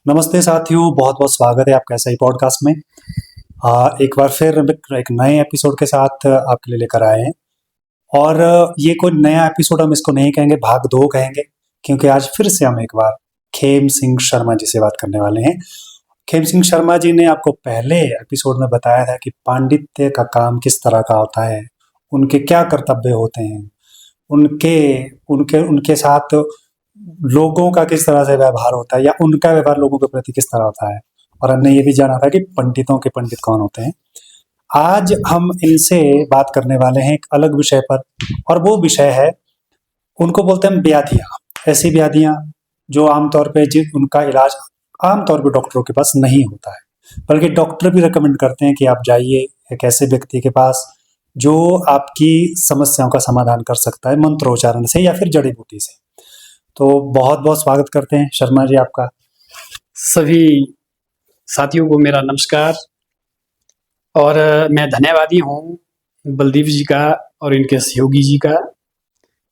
नमस्ते साथियों, बहुत बहुत स्वागत है आपका ऐसा ही पॉडकास्ट में। एक बार फिर एक नए एपिसोड के साथ आपके लिए लेकर आए हैं। और ये कोई नया एपिसोड हम इसको नहीं कहेंगे, भाग 2 कहेंगे, क्योंकि आज फिर से हम एक बार खेम सिंह शर्मा जी से बात करने वाले हैं। खेम सिंह शर्मा जी ने आपको पहले एपिसोड में बताया था कि पांडित्य का काम किस तरह का होता है, उनके क्या कर्तव्य होते हैं, उनके उनके उनके साथ लोगों का किस तरह से व्यवहार होता है या उनका व्यवहार लोगों के प्रति किस तरह होता है। और हमने ये भी जाना था कि पंडितों के पंडित कौन होते हैं। आज हम इनसे बात करने वाले हैं एक अलग विषय पर, और वो विषय है, उनको बोलते हैं व्याधियाँ। ऐसी व्याधियाँ जो आमतौर पे उनका इलाज आमतौर पे डॉक्टरों के पास नहीं होता है, बल्कि डॉक्टर भी रिकमेंड करते हैं कि आप जाइए एक ऐसे व्यक्ति के पास जो आपकी समस्याओं का समाधान कर सकता है मंत्रोच्चारण से या फिर जड़ी बूटी से। तो बहुत बहुत स्वागत करते हैं शर्मा जी आपका। सभी साथियों को मेरा नमस्कार। और मैं धन्यवादी हूँ बलदीप जी का और इनके सहयोगी जी का,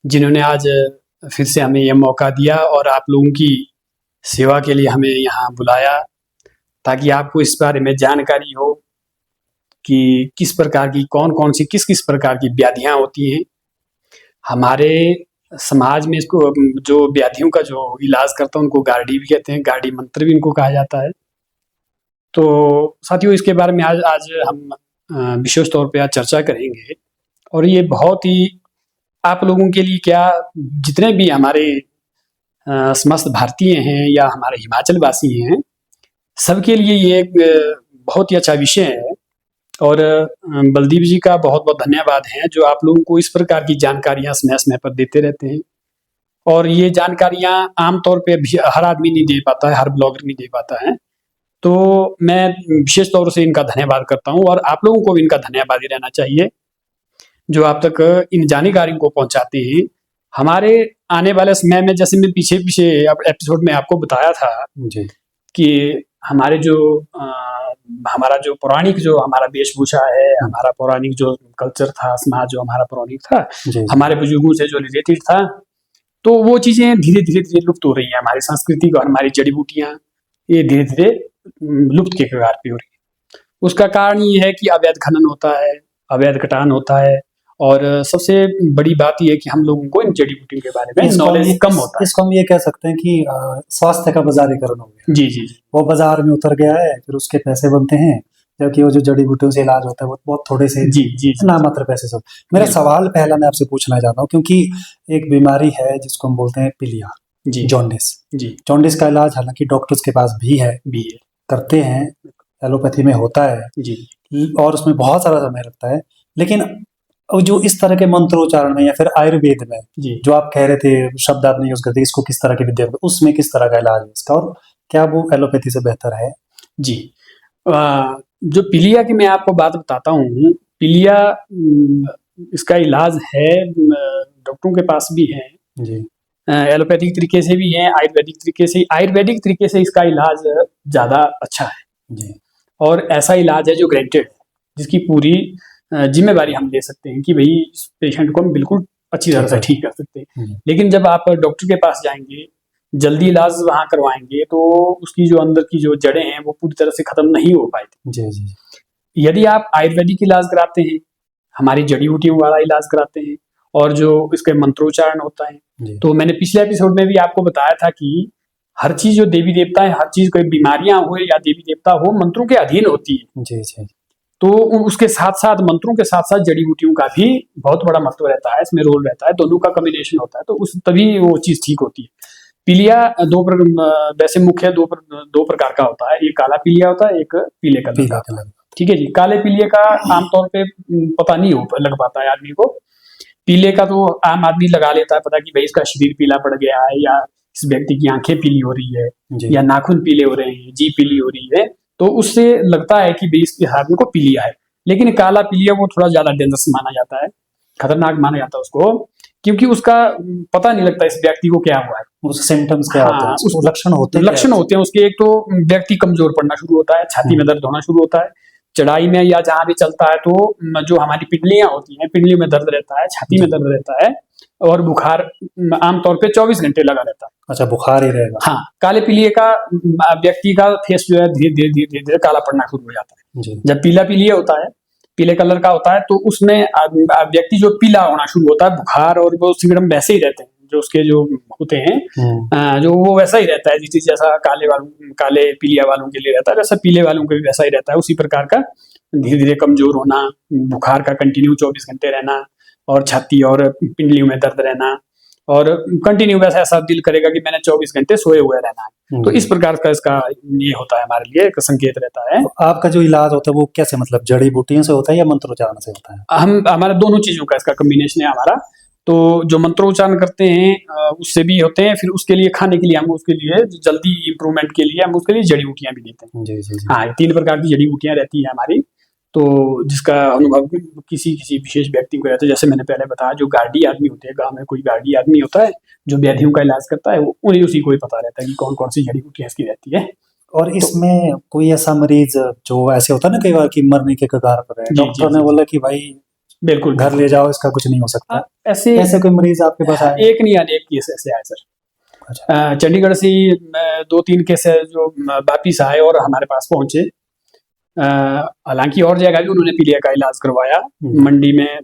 जिन्होंने आज फिर से हमें यह मौका दिया और आप लोगों की सेवा के लिए हमें यहाँ बुलाया, ताकि आपको इस बारे में जानकारी हो कि किस प्रकार की कौन कौन सी किस प्रकार की व्याधियाँ होती हैं हमारे समाज में। इसको जो व्याधियों का जो इलाज करता है उनको गार्डी भी कहते हैं, गार्डी मंत्र भी इनको कहा जाता है। तो साथियों, इसके बारे में आज हम विशेष तौर पे आज चर्चा करेंगे। और ये बहुत ही आप लोगों के लिए, क्या जितने भी हमारे समस्त भारतीय हैं या हमारे हिमाचल वासी हैं, सबके लिए ये एक बहुत ही अच्छा विषय है। और बलदीप जी का बहुत बहुत धन्यवाद है जो आप लोगों को इस प्रकार की जानकारियां समय समय पर देते रहते हैं। और ये जानकारियां आमतौर पे हर आदमी नहीं दे पाता है, हर ब्लॉगर नहीं दे पाता है। तो मैं विशेष तौर से इनका धन्यवाद करता हूं, और आप लोगों को भी इनका धन्यवाद ही रहना चाहिए जो आप तक इन जानकारियों को पहुंचाते हैं। हमारे आने वाले समय में, जैसे मैं पीछे एपिसोड में आपको बताया था जी कि हमारे जो हमारा जो पौराणिक जो हमारा वेशभूषा है, हमारा पौराणिक जो कल्चर था, समाज जो हमारा पौराणिक था, हमारे बुजुर्गों से जो रिलेटेड था, तो वो चीजें धीरे धीरे लुप्त हो रही हैं। हमारी संस्कृति और हमारी जड़ी बूटियां ये धीरे धीरे लुप्त के कगार पे हो रही है। उसका कारण ये है कि अवैध खनन होता है, अवैध कटान होता है, और सबसे बड़ी बात यह है कि हम लोगों को इन जड़ी बूटियों के बारे में नॉलेज कम होता है। इसको हम ये कह सकते हैं कि स्वास्थ्य का बाजारीकरण हो गया। जी जी, वो बाजार में उतर गया है, फिर उसके पैसे बनते हैं, जबकि वो जो जड़ी बूटियों से इलाज होता है वो बहुत थोड़े से नामात्र पैसे से। मेरा सवाल पहला मैं आपसे पूछना चाहता हूँ, क्योंकि एक बीमारी है जिसको हम बोलते हैं पीलिया, जॉन्डिस। जॉन्डिस का इलाज हालांकि डॉक्टर्स के पास भी है, करते हैं, एलोपैथी में होता है जी, और उसमें बहुत सारा समय लगता है। लेकिन जो इस तरह के मंत्रोच्चारण में या फिर आयुर्वेद में जो आप कह रहे थे शब्द आपने यूज करते, इसको किस तरह की विद्या, उसमें किस तरह का इलाज है इसका, और क्या वो एलोपैथी से बेहतर है? जी, जो पीलिया की मैं आपको बात बताता हूँ, पीलिया इसका इलाज है, डॉक्टरों के पास भी है जी, एलोपैथिक तरीके से भी है, आयुर्वेदिक तरीके से। आयुर्वेदिक तरीके से इसका इलाज ज्यादा अच्छा है जी, और ऐसा इलाज है जो ग्रेंटेड है, जिसकी पूरी जिम्मेवारी हम ले सकते हैं कि भाई इस पेशेंट को हम बिल्कुल अच्छी तरह से ठीक कर सकते हैं। लेकिन जब आप डॉक्टर के पास जाएंगे, जल्दी इलाज वहां करवाएंगे, तो उसकी जो अंदर की जो जड़ें हैं वो पूरी तरह से खत्म नहीं हो पाएगी जी जी। यदि आप आयुर्वेदिक इलाज कराते हैं, हमारी जड़ी बूटियों वाला इलाज कराते हैं, और जो इसके मंत्रोच्चारण होता है, तो मैंने पिछले एपिसोड में भी आपको बताया था कि हर चीज जो देवी देवता है, हर चीज कोई बीमारियां हो या देवी देवता हो, मंत्रों के अधीन होती है जी जी। तो उसके साथ साथ मंत्रों के साथ साथ जड़ी बूटियों का भी बहुत बड़ा महत्व रहता है, इसमें रोल रहता है, दोनों का कॉम्बिनेशन होता है, तो उस तभी वो चीज ठीक होती है। पीलिया वैसे मुख्य दो प्रकार का होता है, एक काला पीलिया होता है, एक पीले कलर का। ठीक है जी। काले पीलिए का आमतौर पे पता नहीं लग पाता है आदमी को। पीले का तो आम आदमी लगा लेता है पता कि भाई इसका शरीर पीला पड़ गया है, या इस व्यक्ति की आंखें पीली हो रही है, या नाखून पीले हो रहे हैं, जीभ पीली हो रही है, तो उससे लगता है कि भाई इसके आदमी को पीलिया है। लेकिन काला पीलिया वो थोड़ा ज्यादा डेंजरस माना जाता है, खतरनाक माना जाता है उसको, क्योंकि उसका पता नहीं लगता इस व्यक्ति को क्या हुआ है, उसके सिम्टम्स क्या होते हैं, उस लक्षण होते हैं उसके। एक तो व्यक्ति कमजोर पड़ना शुरू होता है, छाती में दर्द होना शुरू होता है, चढ़ाई में या जहां भी चलता है तो जो हमारी पिंडलियां होती हैं, पिंडलियों में दर्द रहता है, छाती में दर्द रहता है, और बुखार आमतौर पे 24 घंटे लगा रहता है। अच्छा, बुखार ही रहेगा। हाँ, काले पीलिया का व्यक्ति का फेस जो है धीरे धीरे धीरे धीरे काला पड़ना शुरू हो जाता है। जी। जब पीला पीलिया होता है, पीले कलर का होता है, तो उसमें व्यक्ति जो पीला होना शुरू होता है, बुखार और वो सिम्टम वैसे ही रहते हैं जो उसके जो होते हैं, जो वो वैसा ही रहता है जैसा काले पीलिया वालों के लिए रहता है, वैसा पीले वालों के लिए वैसा ही रहता है। उसी प्रकार का धीरे धीरे कमजोर होना, बुखार का कंटिन्यू 24 घंटे रहना, और छाती और पिंडलियों में दर्द रहना, और कंटिन्यू वैसा ऐसा दिल करेगा कि मैंने 24 घंटे सोए हुए रहना है। तो इस प्रकार का इसका ये होता है, हमारे लिए एक संकेत रहता है। तो आपका जो इलाज होता है वो कैसे, मतलब जड़ी बूटियों से होता है या मंत्रोच्चारण से होता है? हमारा दोनों चीजों का इसका कॉम्बिनेशन है हमारा। तो जो मंत्रोच्चारण करते हैं उससे भी होते हैं, फिर उसके लिए खाने के लिए हम उसके लिए जल्दी इंप्रूवमेंट के लिए हम उसके लिए जड़ी बूटियां भी देते हैं। जी जी जी। हाँ, 3 प्रकार की जड़ी बूटियां रहती है हमारी, तो जिसका अनुभव किसी विशेष व्यक्ति को रहता है। जैसे मैंने पहले बताया, जो गार्डी आदमी होते हैं, गांव में कोई गार्डी आदमी होता है जो व्याधियों का इलाज करता है, उन्हीं उसी को ही पता रहता है कि कौन कौन सी जड़ी बूटियां इसकी रहती है। और इसमें कोई ऐसा मरीज जो ऐसे होता है ना कई बार, की मरने के कगार पर है, डॉक्टर ने बोला कि भाई बिल्कुल घर ले जाओ, इसका कुछ नहीं हो सकता, ऐसे कोई मरीज आपके पास आया? एक नहीं अनेक केस ऐसे आए सर। अच्छा। चंडीगढ़ से 2-3 केस है जो वापिस आए और हमारे पास पहुंचे। हालांकि और जगह भी उन्होंने पीलिया का इलाज करवाया। मंडी में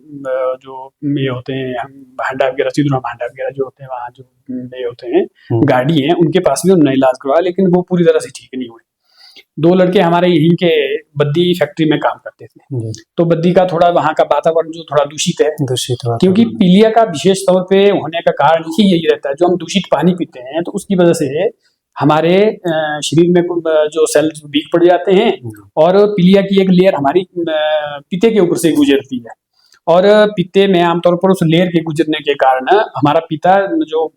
जो ये होते हैं भांडा वगैरह, सिद्धूराम भांडा वगैरह जो होते हैं, वहाँ जो ये होते हैं गाड़ी हैं, उनके पास भी उन्होंने इलाज करवाया, लेकिन वो पूरी तरह से ठीक नहीं हुए। 2 लड़के हमारे यहीं के बद्दी फैक्ट्री में काम करते थे, तो बद्दी का थोड़ा वहाँ का वातावरण जो थोड़ा दूषित है, क्योंकि पीलिया का विशेष तौर पे होने का कारण ही यही रहता है, जो हम दूषित पानी पीते हैं, तो उसकी वजह से हमारे शरीर में जो सेल्स वीक पड़ जाते हैं, और पीलिया की एक लेयर हमारी पित्ते के ऊपर से गुजरती है, और पित्ते में आमतौर पर उस लेयर के गुजरने के कारण हमारा पित्ता जो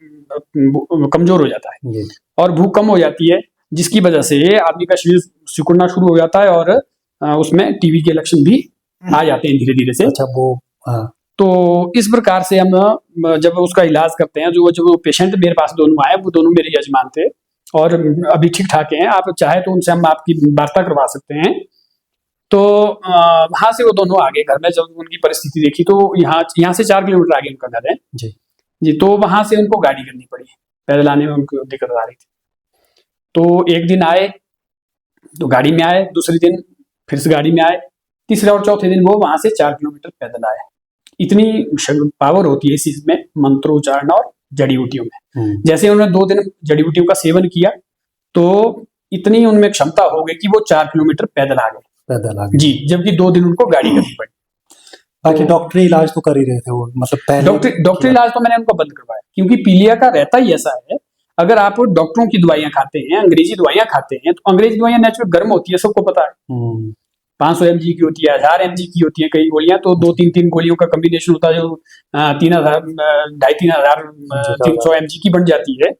कमजोर हो जाता है और भूख कम हो जाती है, जिसकी वजह से आदमी का शरीर सिकुड़ना शुरू हो जाता है, और उसमें टीबी के लक्षण भी आ जाते हैं धीरे धीरे से। अच्छा, वो तो इस प्रकार से हम जब उसका इलाज करते हैं, जो पेशेंट मेरे पास दोनों आए, वो दोनों मेरे यजमान थे और अभी ठीक ठाक हैं। आप चाहे तो उनसे हम आपकी वार्ता करवा सकते हैं। तो वहां से वो दोनों आगे घर में, जब उनकी परिस्थिति देखी तो यहाँ से 4 किलोमीटर आगे उनका घर है जी। तो वहां से उनको गाड़ी करनी पड़ी, पैदल आने में उनको दिक्कत आ रही थी। तो एक दिन आए तो गाड़ी में आए, दूसरे दिन फिर से गाड़ी में आए, तीसरे और चौथे दिन वो वहां से 4 किलोमीटर पैदल आए। इतनी पावर होती है इस चीज में, मंत्रोच्चारण और जड़ी बूटियों में। जैसे उन्होंने 2 दिन जड़ी बूटियों का सेवन किया, तो इतनी उनमें क्षमता हो गई कि वो 4 किलोमीटर पैदल आ गए जी, जबकि 2 दिन उनको गाड़ी करनी पड़ी। बाकी डॉक्टरी इलाज तो कर ही रहे थे वो, मतलब पहले डॉक्टरी इलाज तो मैंने उनको बंद करवाया, क्योंकि पीलिया का रहता ही ऐसा है, अगर आप डॉक्टरों की दवाइयां खाते हैं, अंग्रेजी दवाइयां खाते हैं, तो अंग्रेजी दवाइयां नेचुरल गर्म होती है, सबको पता है। 500 mg की होती है, 1000 mg की होती है कई गोलियां, तो 2-3 गोलियों का कॉम्बिनेशन होता है, जो 3000 350 mg की बन जाती है।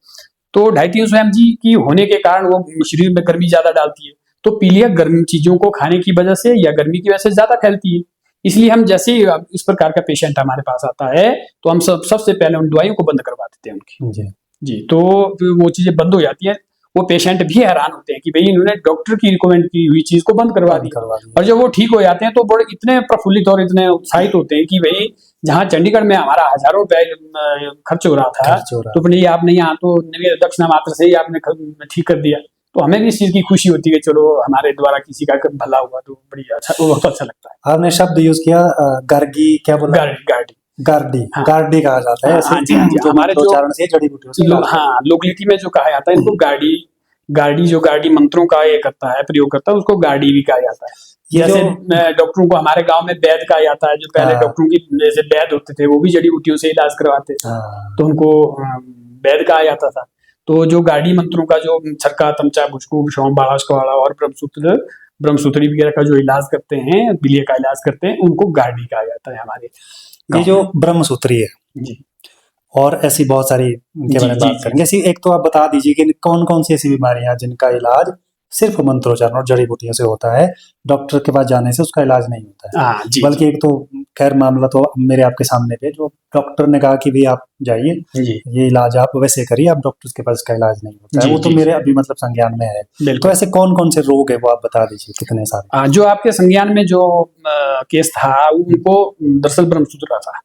तो 250-300 mg की होने के कारण वो शरीर में गर्मी ज्यादा डालती है, तो पीलिया गर्म चीजों को खाने की वजह से या गर्मी की वजह से ज्यादा फैलती है। इसलिए हम जैसे ही इस प्रकार का पेशेंट हमारे पास आता है, तो हम सबसे पहले उन दवाइयों को बंद करवा देते हैं उनकी जी। तो वो चीजें बंद हो जाती है। वो पेशेंट भी हैरान होते हैं कि भाई इन्होंने डॉक्टर की रिकमेंड की हुई चीज को बंद करवा दी। और जब वो ठीक हो जाते हैं तो बड़े इतने प्रफुल्लित और इतने उत्साहित होते हैं कि भाई जहाँ चंडीगढ़ में हमारा हजारों रुपए खर्च हो रहा था, तो अपने आपने यहाँ तो दक्षिणा मात्र से ही आपने ठीक कर दिया, तो हमें भी इस चीज की खुशी होती है कि चलो हमारे द्वारा किसी का भला हुआ, तो बड़ी अच्छा, बहुत अच्छा लगता है। आपने शब्द यूज किया गार्गी, क्या बोला? गार्डी कहा जाता है। हमारे जो जड़ी बूटियों से लोकलिटी में जो कहा जाता है इनको गार्डी जो गार्डी मंत्रों का ये करता है, प्रयोग करता है, उसको गार्डी भी कहा जाता है। जैसे डॉक्टरों को हमारे गांव में वैद्य कहा जाता है, जो पहले डॉक्टरों की जैसे वैद्य होते थे वो भी जड़ी बूटियों से इलाज करवाते थे, तो उनको वैद्य कहा जाता था। तो जो गार्डी मंत्रों का जो छक्का, तमचा, बुचकू, शौम, बाड़ा और ब्रह्मसूत्री वगैरह का जो इलाज करते हैं, पीलिया का इलाज करते हैं, उनको गार्डी कहा जाता है हमारे। ये जो ब्रह्मसूत्री है जी, और ऐसी बहुत सारी के बारे में बात करेंगे। ऐसी एक तो आप बता दीजिए कि कौन कौन सी ऐसी बीमारियां जिनका इलाज सिर्फ मंत्रोच्चारण और जड़ी बूटियों से होता है, डॉक्टर के पास जाने से उसका इलाज नहीं होता है। बल्कि एक तो खैर मामला तो मेरे आपके सामने पे, जो डॉक्टर ने कहा कि भी आप जाइए, ये इलाज आप वैसे करिए, आप डॉक्टर के पास इसका इलाज नहीं होता है, वो तो मेरे अभी मतलब संज्ञान में है। तो ऐसे कौन कौन से रोग है वो आप बता दीजिए, कितने सारे? जो आपके संज्ञान में जो केस था उनको दरअसल ब्रह्मसूत्र था।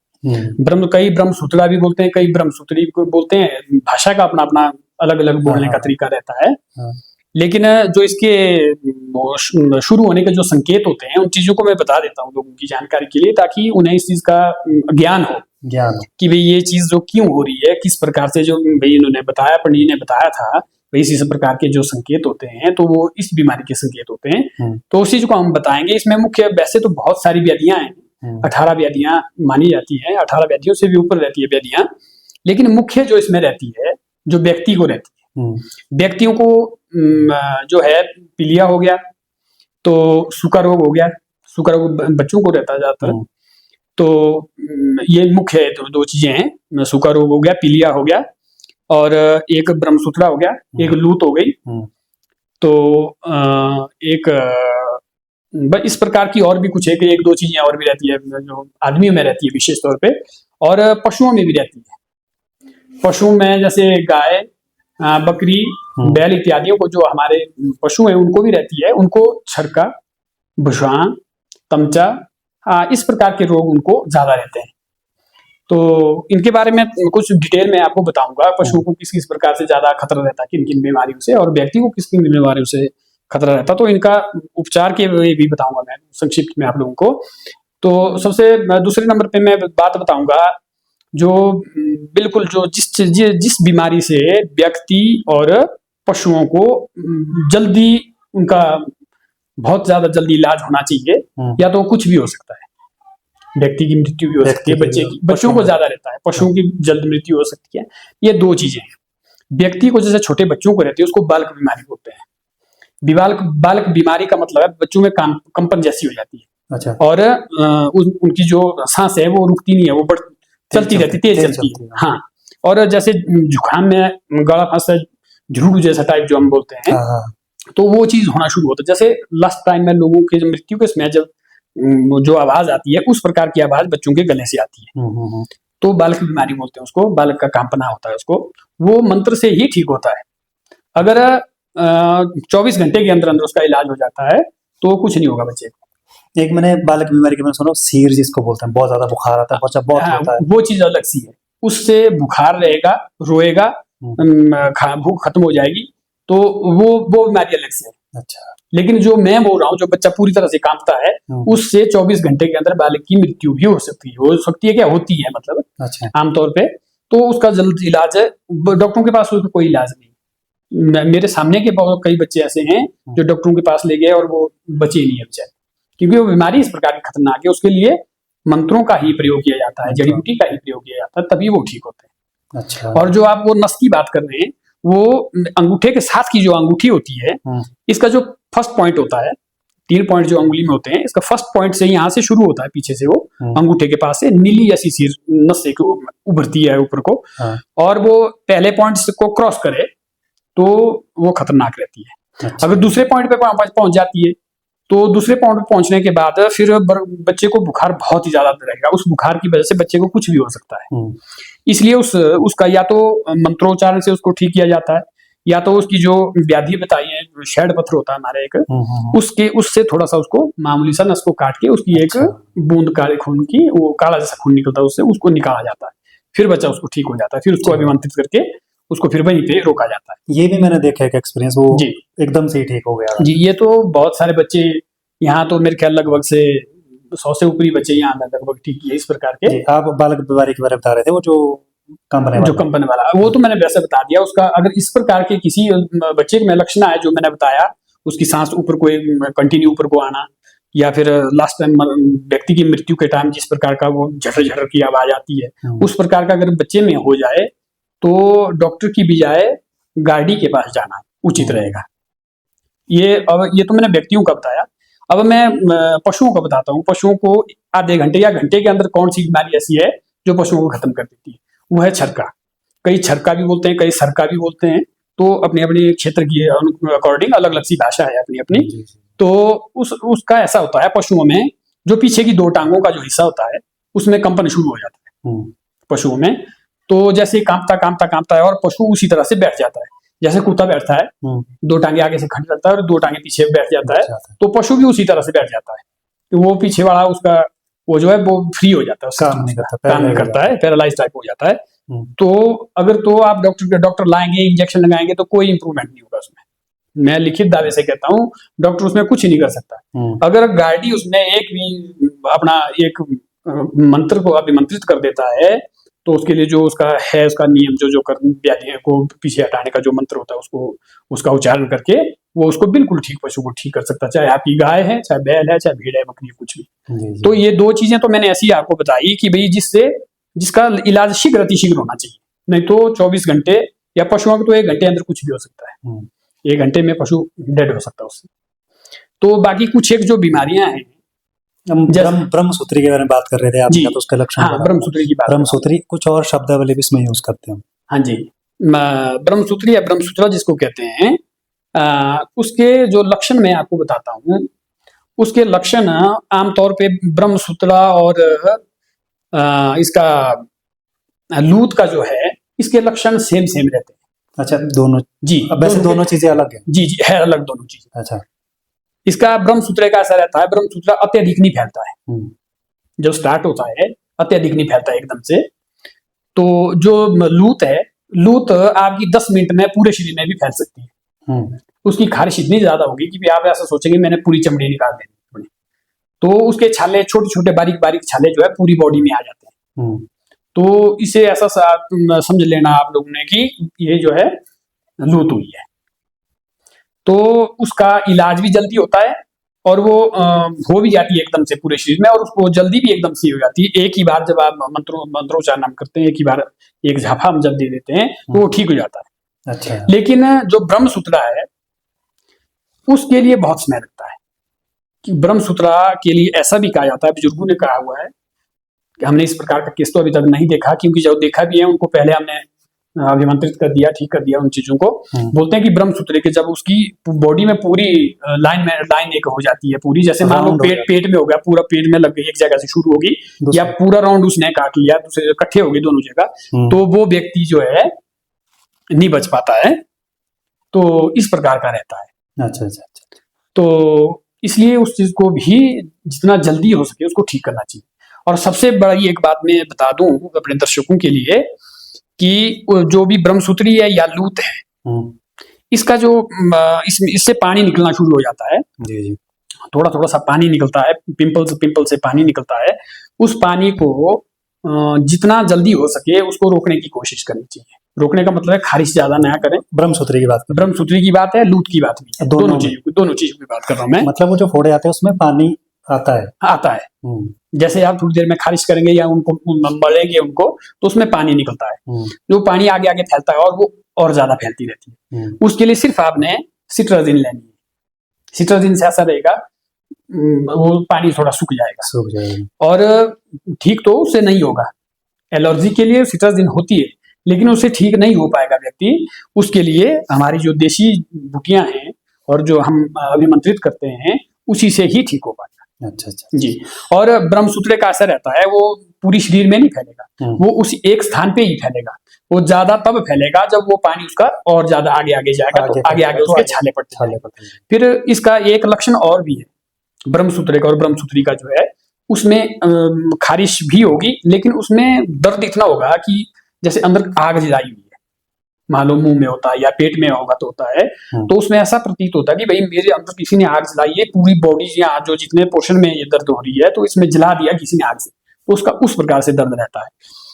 कई ब्रह्मसूत्रा भी बोलते हैं, कई ब्रह्मसूत्री भी बोलते हैं, भाषा का अपना अपना अलग अलग बोलने का तरीका रहता है। लेकिन जो इसके शुरू होने के जो संकेत होते हैं उन चीजों को मैं बता देता हूँ लोगों की जानकारी के लिए, ताकि उन्हें इस चीज का ज्ञान हो कि भाई ये चीज जो क्यों हो रही है, किस प्रकार से, जो भाई इन्होंने बताया, पंडित ने बताया था भाई इसी प्रकार के जो संकेत होते हैं तो वो इस बीमारी के संकेत होते हैं। तो उस चीज को हम बताएंगे। इसमें मुख्य, वैसे तो बहुत सारी व्याधियां हैं, 18 व्याधियां मानी जाती हैं, 18 व्याधियों से भी ऊपर रहती है व्याधियां, लेकिन मुख्य जो इसमें रहती है जो व्यक्ति को रहती है, व्यक्तियों को जो है पीलिया हो गया, तो सूखा रोग हो गया, सूखा रोग बच्चों को रहता है ज्यादातर। तो ये मुख्य है, दो चीजें हैं, सूखा रोग हो गया, पीलिया हो गया, और एक ब्रह्मसूत्रा हो गया, एक लूत हो गई। तो एक इस प्रकार की और भी कुछ है कि एक दो चीजें और भी रहती है जो आदमियों में रहती है विशेष तौर पे, और पशुओं में भी रहती है। पशुओं में जैसे गाय, बकरी, बैल इत्यादियों को, जो हमारे पशु हैं उनको भी रहती है। उनको छरका, भुषाण, तमचा, इस प्रकार के रोग उनको ज्यादा रहते हैं। तो इनके बारे में कुछ डिटेल में आपको बताऊंगा, पशुओं को किस किस प्रकार से ज्यादा खतरा रहता है, किन किन बीमारियों से, और व्यक्ति को किस किन बीमारियों से खतरा रहता है। तो इनका उपचार के भी बताऊंगा मैं संक्षिप्त में आप लोगों को। तो सबसे दूसरे नंबर पे मैं बात बताऊंगा जो बिल्कुल जो जिस बीमारी से व्यक्ति और पशुओं को जल्दी, उनका बहुत ज्यादा जल्दी इलाज होना चाहिए, या तो कुछ भी हो सकता है, व्यक्ति की मृत्यु भी हो सकती है, बच्चे की, बच्चों को ज्यादा रहता है, पशुओं की जल्द मृत्यु हो सकती है। ये दो चीजें हैं। व्यक्ति को, जैसे छोटे बच्चों को रहती है, उसको बालक बीमारी बोलते हैं। बालक बीमारी का मतलब है बच्चों में कंपन जैसी हो जाती है। अच्छा। और उनकी जो सांस है वो रुकती नहीं है, वो चलती रहती, तेज चलती है। हाँ। और जैसे जुकाम में गला फंसा, झुर्रू जैसा टाइप जो हम बोलते हैं, तो वो चीज होना शुरू होता है। जैसे लास्ट टाइम में लोगों के मृत्यु के समय जब जो आवाज आती है, उस प्रकार की आवाज बच्चों के गले से आती है, तो बालक बीमारी बोलते हैं उसको। बालक का कांपना होता है उसको, वो मंत्र से ही ठीक होता है। अगर 24 घंटे के अंदर अंदर उसका इलाज हो जाता है तो कुछ नहीं होगा बच्चे को। एक मैंने बालक बीमारी के, मैंने सुना सीर जिसको बोलते हैं, बहुत ज्यादा बुखार आता है, बच्चा बहुत होता है, वो चीज अलग सी है। उससे बुखार रहेगा, रोएगा, भूख खत्म हो जाएगी, तो वो बीमारी अलग से है। अच्छा। लेकिन जो मैं बोल रहा हूँ, जो बच्चा पूरी तरह से कांपता है, उससे 24 घंटे के अंदर बालक की मृत्यु भी हो सकती है, क्या होती है मतलब। अच्छा। आमतौर पे तो उसका जल्द इलाज है, डॉक्टरों के पास उसका कोई इलाज नहीं। मेरे सामने के बहुत कई बच्चे ऐसे हैं जो डॉक्टरों के पास ले गए और वो बचे नहीं है बेचारे, क्योंकि वो बीमारी इस प्रकार की खतरनाक है। उसके लिए मंत्रों का ही प्रयोग किया जाता है, जड़ी बूटी का ही प्रयोग किया जाता है, तभी वो ठीक होते हैं। अच्छा। और जो आप वो नस की बात कर रहे हैं, वो अंगूठे के साथ की जो अंगूठी होती है, इसका जो फर्स्ट पॉइंट होता है, 3 पॉइंट जो अंगुली में होते हैं, इसका फर्स्ट पॉइंट से यहाँ से शुरू होता है, पीछे से वो अंगूठे के पास से नीली ऐसी सी नस से उभरती है ऊपर को, और वो पहले पॉइंट को क्रॉस करे तो वो खतरनाक रहती है। अच्छा। अगर दूसरे पॉइंट पे पहुंच जाती है तो दूसरे पॉइंट पे पहुंचने के बाद फिर बच्चे को बुखार बहुत ही ज्यादा रहेगा। उस बुखार की वजह से बच्चे को कुछ भी हो सकता है। इसलिए उसका या तो मंत्रोच्चारण से उसको ठीक किया जाता है, या तो उसकी जो व्याधि बताई है, शैड पत्थर होता है हमारे एक, उससे थोड़ा सा उसको मामूली सा नस को काट के उसकी एक बूंद काले खून की, वो काला जैसा खून निकलता है उससे, उसको निकाला जाता है, फिर बच्चा उसको ठीक हो जाता है। फिर उसको अभिमंत्रित करके उसको फिर वहीं पे रोका जाता है। ये भी मैंने देखा है एक्सपीरियंस, वो जी एकदम से ही ठीक हो गया जी। ये तो बहुत सारे बच्चे यहाँ, तो मेरे ख्याल लगभग से 100 से ऊपरी बच्चे यहाँ लगभग ठीक है इस प्रकार के। आप बालक बीमारी के बारे में बता रहे थे, वो जो कंपन वाला, वो तो मैंने वैसे बता दिया। उसका अगर इस प्रकार के किसी बच्चे में लक्षण आए जो मैंने बताया, उसकी सांस ऊपर को कंटिन्यू ऊपर को आना, या फिर लास्ट टाइम व्यक्ति की मृत्यु के टाइम जिस प्रकार का वो झटर झटर की आवाज आती है, उस प्रकार का अगर बच्चे में हो जाए तो डॉक्टर की बजाय गार्डी के पास जाना उचित रहेगा। ये तो मैंने व्यक्तियों का बताया। अब मैं पशुओं का बताता हूँ। पशुओं को आधे घंटे या घंटे के अंदर कौन सी बीमारी ऐसी है जो पशुओं को खत्म कर देती है, वो है छरका। कई छरका भी बोलते हैं, कई सरका भी बोलते हैं, तो अपने अपने क्षेत्र की अकॉर्डिंग अलग अलग सी भाषा है अपनी अपनी। तो उसका ऐसा होता है, पशुओं में जो पीछे की 2 टांगों का जो हिस्सा होता है उसमें कंपन शुरू हो जाता है पशुओं में। तो जैसे कांपता है और पशु उसी तरह से बैठ जाता है, जैसे कुत्ता बैठता है, 2 टांगे आगे से खड़ी रखता है और 2 टांगे पीछे बैठ जाता है, तो पशु भी उसी तरह से बैठ जाता है। तो वो पीछे वाला उसका वो जो है वो फ्री हो जाता है, काम नहीं करता है, पैरालाइज टाइप हो जाता है। तो अगर तो आप डॉक्टर लाएंगे, इंजेक्शन लगाएंगे, तो कोई इंप्रूवमेंट नहीं होगा उसमें। मैं लिखित दावे से कहता हूँ, डॉक्टर उसमें कुछ नहीं कर सकता। अगर गार्डी उसमें एक भी अपना एक मंत्र को अभिमंत्रित कर देता है, तो उसके लिए जो उसका है, उसका नियम जो कर व्याधि को पीछे हटाने का जो मंत्र होता है, उसको उसका उच्चारण करके वो उसको बिल्कुल ठीक, पशु को ठीक कर सकता है, चाहे आपकी गाय है, चाहे बैल है, चाहे भेड़ है, बकरी है, कुछ भी। तो ये 2 चीजें तो मैंने ऐसी आपको बताई कि भाई जिसका इलाज शीघ्र अतिशीघ्र होना चाहिए, नहीं तो 24 घंटे या पशुओं को तो 1 घंटे अंदर कुछ भी हो सकता है। 1 घंटे में पशु डेड हो सकता है उससे। तो बाकी कुछ एक जो बीमारियां हैं, ब्रह्मसूत्री के बारे में बात कर रहे थे आप, तो उसका लक्षण। हाँ, ब्रह्मसूत्री की बात। ब्रह्मसूत्री कुछ और शब्दावली भी इसमें यूज करते हैं। हाँ जी, ब्रह्मसूत्री या ब्रह्मसूत्रा जिसको कहते हैं, उसके जो लक्षण मैं आपको बताता हूँ। उसके लक्षण आमतौर पे ब्रह्मसूत्रा और इसका लूत का जो है, इसके लक्षण सेम रहते हैं। अच्छा, दोनों जी, वैसे दोनों चीजें अलग हैं। जी है, अलग दोनों चीजें। अच्छा, इसका ब्रह्मसूत्र का ऐसा रहता है, ब्रह्मसूत्र अत्यधिक नहीं फैलता है। जो स्टार्ट होता है अत्यधिक नहीं फैलता है एकदम से। तो जो लूत है, लूत आपकी 10 मिनट में पूरे शरीर में भी फैल सकती है। उसकी खारिश इतनी ज्यादा होगी कि आप ऐसा सोचेंगे मैंने पूरी चमड़ी निकाल देनी। तो उसके छाले, छोटे छोटे बारीक बारीक छाले जो है पूरी बॉडी में आ जाते हैं। तो इसे ऐसा समझ लेना आप लोगों ने कि ये जो है लूत हुई है। तो उसका इलाज भी जल्दी होता है, और वो हो भी जाती है एकदम से पूरे शरीर में, और उसको जल्दी भी एकदम से हो जाती है। एक ही बार जब आप मंत्रोच्चारण करते हैं, एक ही बार एक झापा हम जब दे देते हैं, तो वो ठीक हो जाता है। अच्छा। लेकिन जो ब्रह्मसूत्रा है, उसके लिए बहुत समय लगता है। कि ब्रह्मसूत्रा के लिए ऐसा भी कहा जाता है, बुजुर्गों ने कहा हुआ है, कि हमने इस प्रकार का केस तो अभी तक नहीं देखा, क्योंकि जो देखा भी है उनको पहले हमने अभिमंत्रित कर दिया, ठीक कर दिया उन चीजों को। बोलते हैं कि ब्रह्मसूत्र के जब उसकी बॉडी में पूरी लाइन एक हो जाती है पूरी, जैसे मान लो पेट में हो गया, पूरा पेट में लग गई, एक जगह से शुरू होगी, या पूरा राउंड उसने काट लिया, दूसरे इकट्ठे हो गए दोनों जगह, तो वो व्यक्ति जो है नहीं बच पाता है। तो इस प्रकार का रहता है। अच्छा। तो इसलिए उस चीज को भी जितना जल्दी हो सके उसको ठीक करना चाहिए। और सबसे बड़ी एक बात मैं बता दूं अपने दर्शकों के लिए, कि जो भी ब्रह्मसूत्री है या लूत है, इसका जो इससे पानी निकलना शुरू हो जाता है। जी। थोड़ा थोड़ा सा पानी निकलता है, पिंपल से पानी निकलता है। उस पानी को जितना जल्दी हो सके उसको रोकने की कोशिश करनी चाहिए। रोकने का मतलब है खारिश ज्यादा ना करें। ब्रह्मसूत्री की बात है, लूत की बात भी है, दोनों चीजों की बात कर रहा हूँ मैं। मतलब वो जो फोड़े आते हैं उसमें पानी आता है। जैसे आप थोड़ी देर में खारिश करेंगे या उनको मलेंगे उनको, तो उसमें पानी निकलता है। जो पानी आगे आगे फैलता है और वो और ज्यादा फैलती रहती है। उसके लिए सिर्फ आपने सिट्राजिन लेनी है। सिट्राजिन से ऐसा रहेगा, वो पानी थोड़ा सूख जाएगा। और ठीक तो उससे नहीं होगा। एलर्जी के लिए सिट्राजिन होती है, लेकिन उससे ठीक नहीं हो पाएगा व्यक्ति। उसके लिए हमारी जो देशी बूटियां हैं और जो हम अभिमंत्रित करते हैं, उसी से ही ठीक हो पाएगा। अच्छा जी। और ब्रह्मसूत्र का असर रहता है, वो पूरी शरीर में नहीं फैलेगा, वो उस एक स्थान पे ही फैलेगा। वो ज्यादा तब फैलेगा जब वो पानी उसका और ज्यादा आगे आगे जाएगा, तो आगे आगे उसके छाले पड़ते। फिर इसका एक लक्षण और भी है ब्रह्मसूत्र का और ब्रह्मसूत्री का जो है, उसमें खारिश भी होगी, लेकिन उसमें दर्द इतना होगा कि जैसे अंदर आग जलाई हुई है, मान लो मुंह में होता है या पेट में होगा तो होता है, तो उसमें ऐसा प्रतीत होता है कि भाई मेरे अंदर किसी ने आग जलाई है, पूरी बॉडी या जो जितने पोर्शन में ये दर्द हो रही है, तो इसमें जला दिया किसी ने आग से, तो उसका उस प्रकार से दर्द रहता है।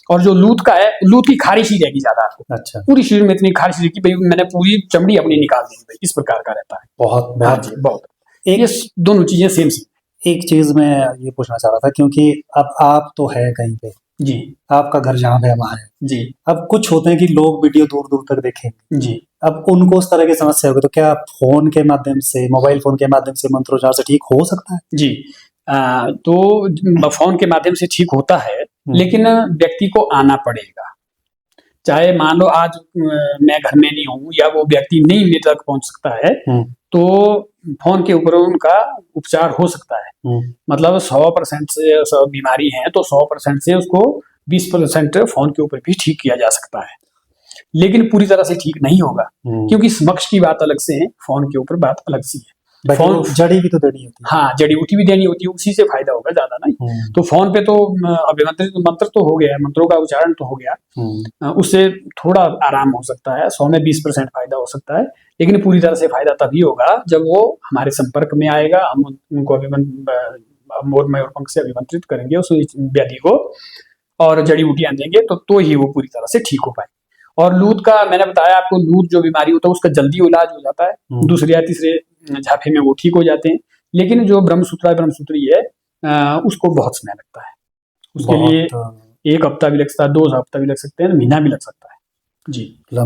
और जो लूत का है, लूत की खारिश ही रहेगी ज्यादा आपको। अच्छा। पूरी शरीर में इतनी खारिश रहेगी भाई मैंने पूरी चमड़ी अपनी निकाल दी भाई, इस प्रकार का रहता है। बहुत ये दोनों चीजें सेम। एक चीज मैं ये पूछना चाह रहा था, क्योंकि अब आप तो है कहीं पे जी, आपका घर जहाँ पे वहाँ है जी। अब कुछ होते हैं कि लोग वीडियो दूर दूर तक देखेंगे जी, अब उनको उस तरह की समस्या होगी, तो क्या फोन के माध्यम से, मोबाइल फोन के माध्यम से मंत्रोच्चार से ठीक हो सकता है? जी, तो फोन के माध्यम से ठीक होता है, लेकिन व्यक्ति को आना पड़ेगा। चाहे मान लो आज मैं घर में नहीं हूँ या वो व्यक्ति नहीं मेरे तक पहुंच सकता है, तो फोन के ऊपर उनका उपचार हो सकता है। मतलब 100% से बीमारी है तो 100% से उसको 20% फोन के ऊपर भी ठीक किया जा सकता है, लेकिन पूरी तरह से ठीक नहीं होगा, क्योंकि समक्ष की बात अलग से है, फोन के ऊपर बात अलग सी है। फोन जड़ी भी तो देनी होती है। हाँ, जड़ी बूटी भी देनी होती है, उसी से फायदा होगा, ज्यादा नहीं। तो फोन पे तो अभिमंत्रित मंत्र तो हो गया, मंत्रों का उच्चारण तो हो गया, उससे थोड़ा आराम हो सकता है, 100 में 20% फायदा हो सकता है, लेकिन पूरी तरह से फायदा तभी होगा जब वो हमारे संपर्क में आएगा, हम उनको मोर मयूर पंख से अभिमंत्रित करेंगे उस व्याधि को और जड़ी बूटियां देंगे, तो ही वो पूरी तरह से ठीक हो पाए। और लूत का मैंने बताया आपको, लूत जो बीमारी होता है उसका जल्दी इलाज हो जाता है, दूसरे या तीसरे झापे में वो ठीक हो जाते हैं। लेकिन जो ब्रह्मसूत्री है उसको बहुत समय लगता है, उसके लिए 1 हफ्ता भी लग सकता है, 2 हफ्ता भी लग सकते हैं, महीना भी लग सकता है जी।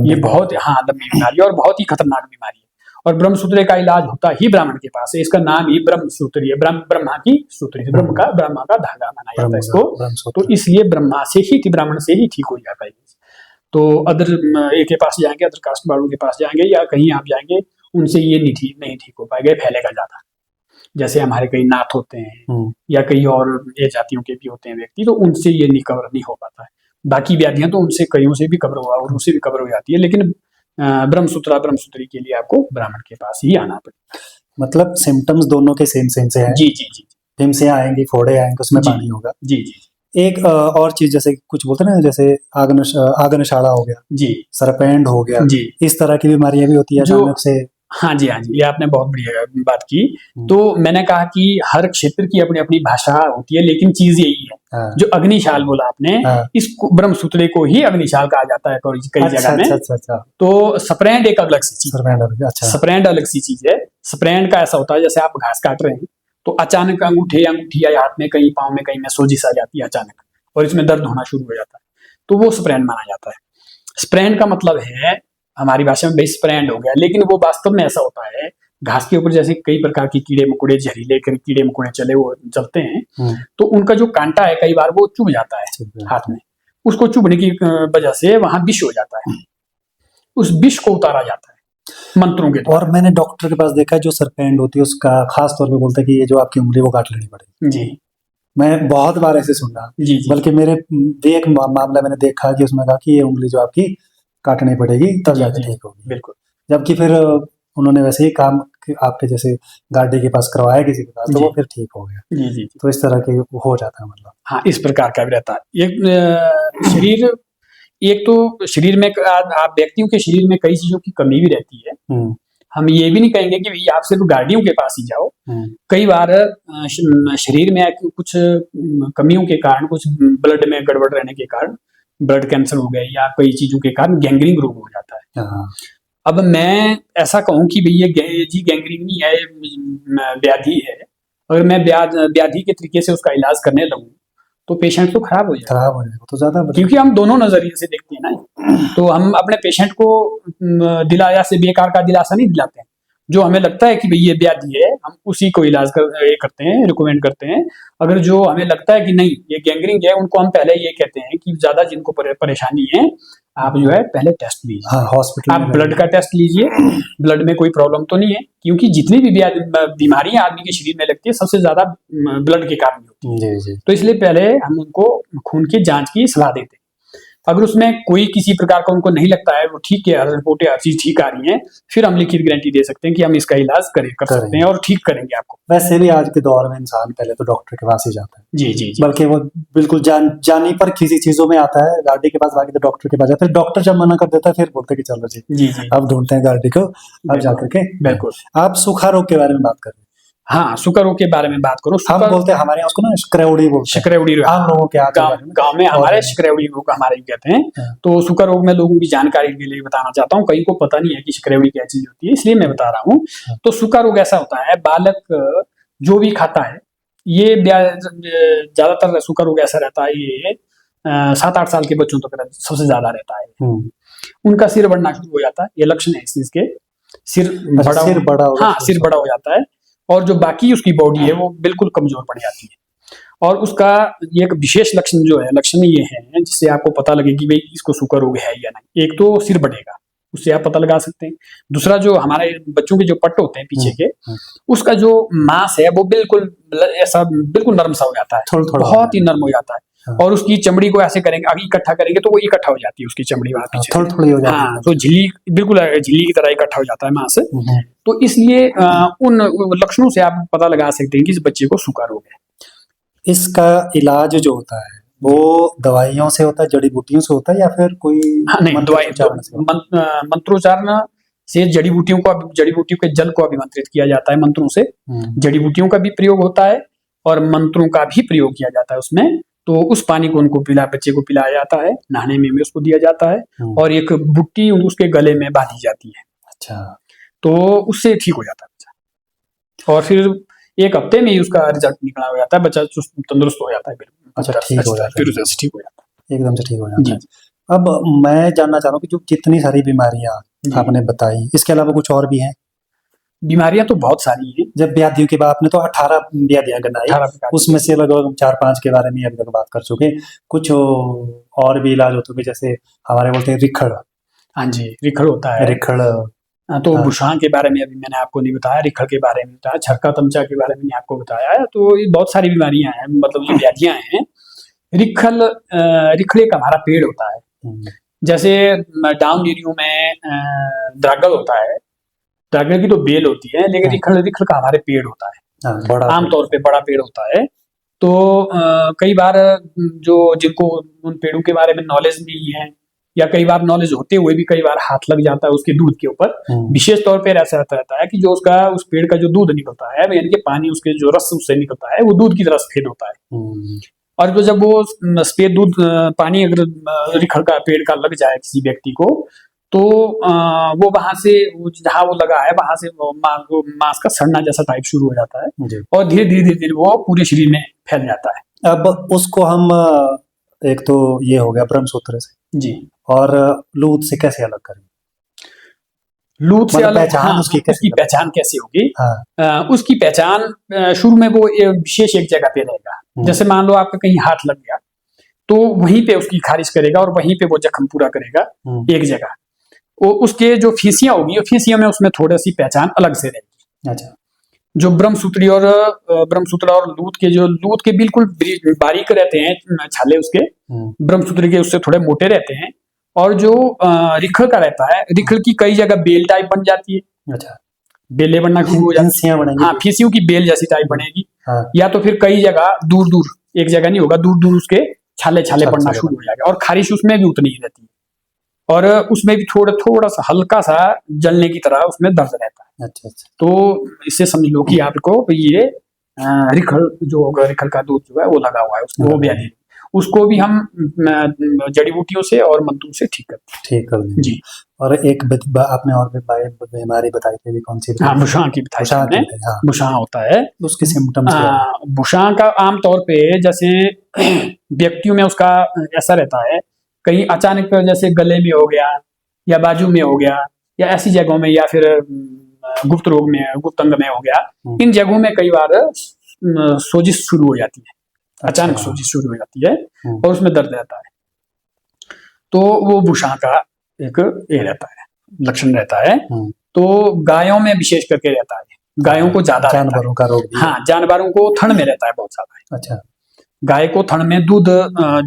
ये बहुत लंबी बीमारी है और बहुत ही खतरनाक बीमारी है। और ब्रह्मसूत्र का इलाज होता ही ब्राह्मण के पास है, इसका नाम ही ब्रह्मसूत्री है, ब्रह्मा की सूत्री, ब्रह्मा का धागा माना जाता है इसको, तो इसलिए ब्रह्मा से ही ब्राह्मण से ही ठीक हो जाता है। तो अदर के पास जाएंगे, अदर कास्ट वालों के पास जाएंगे या कहीं आप जाएंगे, उनसे ये नहीं ठीक हो पाएगा, फैलेगा ज्यादा। जैसे हमारे कई नाथ होते हैं या कई और ये जातियों के भी होते हैं व्यक्ति, तो उनसे ये नहीं कवर नहीं हो पाता है। बाकी व्याधियां तो उनसे कईयों से भी कवर हुआ और उनसे भी कवर हो जाती है, लेकिन ब्रह्मसूत्री के लिए आपको ब्राह्मण के पास ही आना पड़ेगा। मतलब सिम्टम्स दोनों के सेम से हैं। जी जी जी। हिमसे आएंगी, फोड़े आएंगे, उसमें पानी होगा। जी जी। एक और चीज जैसे कुछ बोलते हैं ना, जैसे आगनशाला हो गया जी, सरपेंड हो गया जी, इस तरह की बीमारियां भी होती है अचानक से। हाँ जी, ये आपने बहुत बढ़िया बात की। तो मैंने कहा कि हर क्षेत्र की अपनी अपनी भाषा होती है, लेकिन चीज यही है, जो अग्निशाल बोला आपने, इस ब्रह्मसूत्र को ही अग्निशाल कहा जाता है कई जगह में। अच्छा। तो स्प्रैंड एक अलग सी चीज, स्प्रैंड अलग सी चीज है। स्प्रैंड का ऐसा होता है, जैसे आप घास काट रहे हैं तो अचानक अंगूठी या हाथ में कहीं, पाँव में कहीं में सोजिश आ जाती है अचानक, और इसमें दर्द होना शुरू हो जाता है, तो वो स्प्रैंड माना जाता है। स्प्रैंड का मतलब है हमारी भाषा में भाई स्प्रैंड हो गया, लेकिन वो वास्तव में ऐसा होता है, घास के ऊपर जैसे कई प्रकार के कीड़े मकोड़े, जहरीले कीड़े मकोड़े चलते हैं, तो उनका जो कांटा है कई बार वो चुभ जाता है हाथ में, उसको चुभने की वजह से वहां विष हो जाता है, उस विष को उतारा जाता है मंत्रों के द्वारा। और मैंने डॉक्टर के पास देखा है, जो सरपेंड होती है उसका खास तौर पे बोलता है कि ये जो आपकी उंगली वो काट लेनी पड़ेगी। जी, मैं बहुत बार ऐसे सुना। जी, बल्कि मेरे भी एक मामला मैंने देखा कि उसमें कहा कि ये उंगली जो आपकी काटनी पड़ेगी तब जाके ठीक होगी। बिल्कुल। जबकि फिर उन्होंने वैसे ही काम आपके जैसे गाड़ी के पास करवाया किसी के पास, तो वो फिर ठीक हो गया। जी जी। तो इस तरह के हो जाता है, मतलब हाँ, इस प्रकार का भी रहता है। एक तो शरीर में आप व्यक्तियों के शरीर में कई चीजों की कमी भी रहती है। हम ये भी नहीं कहेंगे कि भैया आप सिर्फ गाड़ियों के पास ही जाओ। कई बार शरीर में कुछ कमियों के कारण, कुछ ब्लड में गड़बड़ रहने के कारण, ब्लड कैंसर हो गया या कई चीजों के कारण गैंग्रीन रोग हो जाता है। अब मैं ऐसा कहूं कि भैया जी गैंग्रीन नहीं है, व्याधि है, अगर मैं व्याधि के तरीके से उसका इलाज करने लगूं तो पेशेंट तो खराब हो जाएगा तो ज्यादा, क्योंकि हम दोनों नजरिए से देखते हैं ना। तो हम अपने पेशेंट को दिलाया से बेकार का दिलासा नहीं दिलाते हैं। जो हमें लगता है कि भाई ये व्याधि है, हम उसी को इलाज करते हैं, रिकमेंड करते हैं। अगर जो हमें लगता है कि नहीं ये गैंग्रीन है, उनको हम पहले ये कहते हैं कि ज्यादा जिनको परेशानी है, आप जो है पहले टेस्ट लीजिए। हाँ, हॉस्पिटल आप ब्लड का टेस्ट लीजिए, ब्लड में कोई प्रॉब्लम तो नहीं है, क्योंकि जितनी भी बीमारियां आदमी के शरीर में लगती है सबसे ज्यादा ब्लड के कारण होती है। तो इसलिए पहले हम उनको खून की जांच की सलाह देते हैं। अगर उसमें कोई किसी प्रकार का उनको नहीं लगता है, वो ठीक है, रिपोर्टें हर चीज ठीक आ रही हैं, फिर हम लिखित गारंटी दे सकते हैं कि हम इसका इलाज कर सकते हैं और ठीक करेंगे आपको। वैसे भी आज के दौर में इंसान पहले तो डॉक्टर के पास ही जाता है। जी जी, बल्कि वो बिल्कुल जानी पर किसी चीजों में आता है, गाड़ी के पास, बाकी तो डॉक्टर के पास जाता है। डॉक्टर जब मना कर देता है फिर बोलते हैं कि चलो जी अब ढूंढते हैं गाड़ी को, अब जाकर के। बिल्कुल। आप सूखा रोग के बारे में बात कर रहे हैं। हाँ, सूखा रोग के बारे में बात करो। हम बोलते हैं, हमारे यहाँ उसको ना शिकरौड़ी बोलते हैं। शिकरौड़ी आम लोगों के गांव में हमारे शिकरौड़ी रोग हमारे कहते हैं। तो सूखा रोग में लोगों की जानकारी के लिए बताना चाहता हूँ, कहीं को पता नहीं है कि शिकरौड़ी क्या चीज होती है, इसलिए मैं बता रहा हूँ। तो सूखा रोग ऐसा होता है, बालक जो भी खाता है, ये ज्यादातर सूखा रोग ऐसा रहता है, ये 7-8 साल के बच्चों तक सबसे ज्यादा रहता है। उनका सिर बढ़ना शुरू हो जाता है, ये लक्षण है इस चीज के। सिर बड़ा हो जाता है, और जो बाकी उसकी बॉडी है वो बिल्कुल कमजोर पड़ जाती है। और उसका ये एक विशेष लक्षण ये है जिससे आपको पता लगे कि भाई इसको सूखा रोग है या नहीं। एक तो सिर बढ़ेगा, उससे आप पता लगा सकते हैं। दूसरा, जो हमारे बच्चों के जो पट्ट होते हैं पीछे के, उसका जो मांस है वो बिल्कुल ऐसा बिल्कुल नरम सा हो जाता है, बहुत ही नरम हो जाता है। हाँ। और उसकी चमड़ी को ऐसे करेंगे, आगे इकट्ठा करेंगे तो वो इकट्ठा हो जाती है उसकी चमड़ी वहां पीछे। थोड़ी थोड़ी हो जाती है। हाँ, तो झिल्ली बिल्कुल झिल्ली की तरह इकट्ठा हो जाता है वहां से। तो इसलिए उन लक्षणों से आप पता लगा सकते हैं कि इस बच्चे को सूखा रोग है। इसका इलाज जो होता है वो दवाइयों से होता है, जड़ी बूटियों से होता है, या फिर कोई हाँ, नहीं, दवाई मंत्रोच्चारण से होता मंत्रोच्चारण से जड़ी बूटियों के जल को अभिमंत्रित किया जाता है मंत्रों से। है? जड़ी बूटियों का भी प्रयोग होता है और मंत्रों का भी प्रयोग किया जाता है उसमें। तो उस पानी को बच्चे को पिलाया जाता है, नहाने में भी उसको दिया जाता है और एक बुट्टी उसके गले में बांधी जाती है। अच्छा। तो उससे ठीक हो जाता है बच्चा, और फिर 1 हफ्ते में ही उसका रिजल्ट निकला हो जाता है, बच्चा तंदुरुस्त हो जाता है। अच्छा, ठीक हो जाता है, फिर उससे ठीक हो जाता है, एकदम से ठीक हो जाता है। जी। अब मैं जानना चाह रहा हूँ कि जो जितनी सारी बीमारियां आपने बताई, इसके अलावा कुछ और भी हैं? बीमारियां तो बहुत सारी हैं। जब व्याधियों की बात, आपने तो 18 व्याधियां गिनाई, 18 प्रकार की। उसमें से लगभग 4-5 के बारे में अभी तक बात कर चुके। कुछ और भी इलाज होते हैं, जैसे हमारे बोलते हैं रिखड़। हाँ जी, रिखड़ होता है। रिखड़, तो बुशां के बारे में अभी मैंने आपको नहीं बताया, रिखड़ के बारे में बताया, छक्का तमचा के बारे में आपको बताया है। तो ये बहुत सारी बीमारियां हैं, मतलब ये व्याधियां हैं। रिखड़ एक हमारा पेड़ होता है। जैसे डाउन एरियो में द्रागल होता है, द्रागल की तो बेल होती है, लेकिन रिखड़ का हमारे पेड़ होता है, आमतौर पे बड़ा पेड़ होता है। तो कई बार जो जिनको उन पेड़ों के बारे में नॉलेज नहीं है, या कई बार नॉलेज होते हुए भी कई बार हाथ लग जाता है उसके दूध के ऊपर, विशेष तौर पे ऐसा रहता है कि जो उस पेड़ का जो दूध निकलता है, यानी कि पानी उसके जो रस उससे निकलता है, वो दूध की तरह सफेद होता है। और तो जब वो सफेद दूध पानी अगर रिखड़ का पेड़ का लग जाए किसी व्यक्ति को, तो वो वहां से जहाँ वो लगा है वहां से मांस का सड़ना जैसा टाइप शुरू हो जाता है, और धीरे धीरे वो पूरे शरीर में फैल जाता है। अब उसको हम एक तो ये हो गया ब्रह्मसूत्र से जी, और लूत से कैसे अलग करें? लूत से अलग पहचान, हाँ, उसकी पहचान कैसे होगी? हाँ। उसकी पहचान शुरू में वो विशेष एक जगह पे रहेगा। जैसे मान लो आपका कहीं हाथ लग गया, तो वहीं पे उसकी खारिज करेगा और वहीं पे वो जख्म पूरा करेगा एक जगह। वो उसके जो फीसियां होगी, फीसियों में उसमें थोड़ी सी पहचान अलग से रहेगी। अच्छा। जो ब्रह्मसूत्र और लूत के बिल्कुल बारीक रहते हैं छाले उसके, ब्रह्मसूत्र के उससे थोड़े मोटे रहते हैं। और जो रिखड़ का रहता है, रिखड़ की कई जगह बेल टाइप बन जाती है। अच्छा, बेलें बनना शुरू हो जाती है, हाँ, फीसियों की बेल जैसी टाइप बनेगी। या तो फिर कई जगह दूर दूर, एक जगह नहीं होगा, दूर दूर उसके छाले पड़ना शुरू हो जाएगा, और खारिश उसमें भी उतनी ही रहती है, और उसमें भी थोड़ा सा हल्का सा जलने की तरह उसमें दर्द रहता है। अच्छा। तो इससे समझ लो कि आपको ये रिखड़ का दूध जो है वो लगा हुआ है, उसको वो व्याधि, उसको भी हम जड़ी बूटियों से और मंत्रों से ठीक कर देंगे जी। और एक आपने और भी बीमारी बताई थी, कौन सी? हाँ, बुशां की बताई। बुशां होता है, उसके सिम्टम्स क्या है? बुशां का आमतौर पे जैसे व्यक्तियों में उसका ऐसा रहता है, कहीं अचानक जैसे गले में हो गया, या बाजू में हो गया, या ऐसी जगहों में, या फिर गुप्त रोग में, गुप्त अंग में हो गया, इन जगहों में कई बार सोजिश शुरू हो जाती है। अचानक सोजिश शुरू हो जाती है और उसमें दर्द रहता है, तो वो बुशां का एक ये रहता है, लक्षण रहता है। तो गायों में विशेष करके रहता है, गायों को ज्यादा, जानवरों का रोग भी? हाँ, जानवरों को थन में रहता है बहुत ज्यादा। अच्छा। गाय को थन में दूध,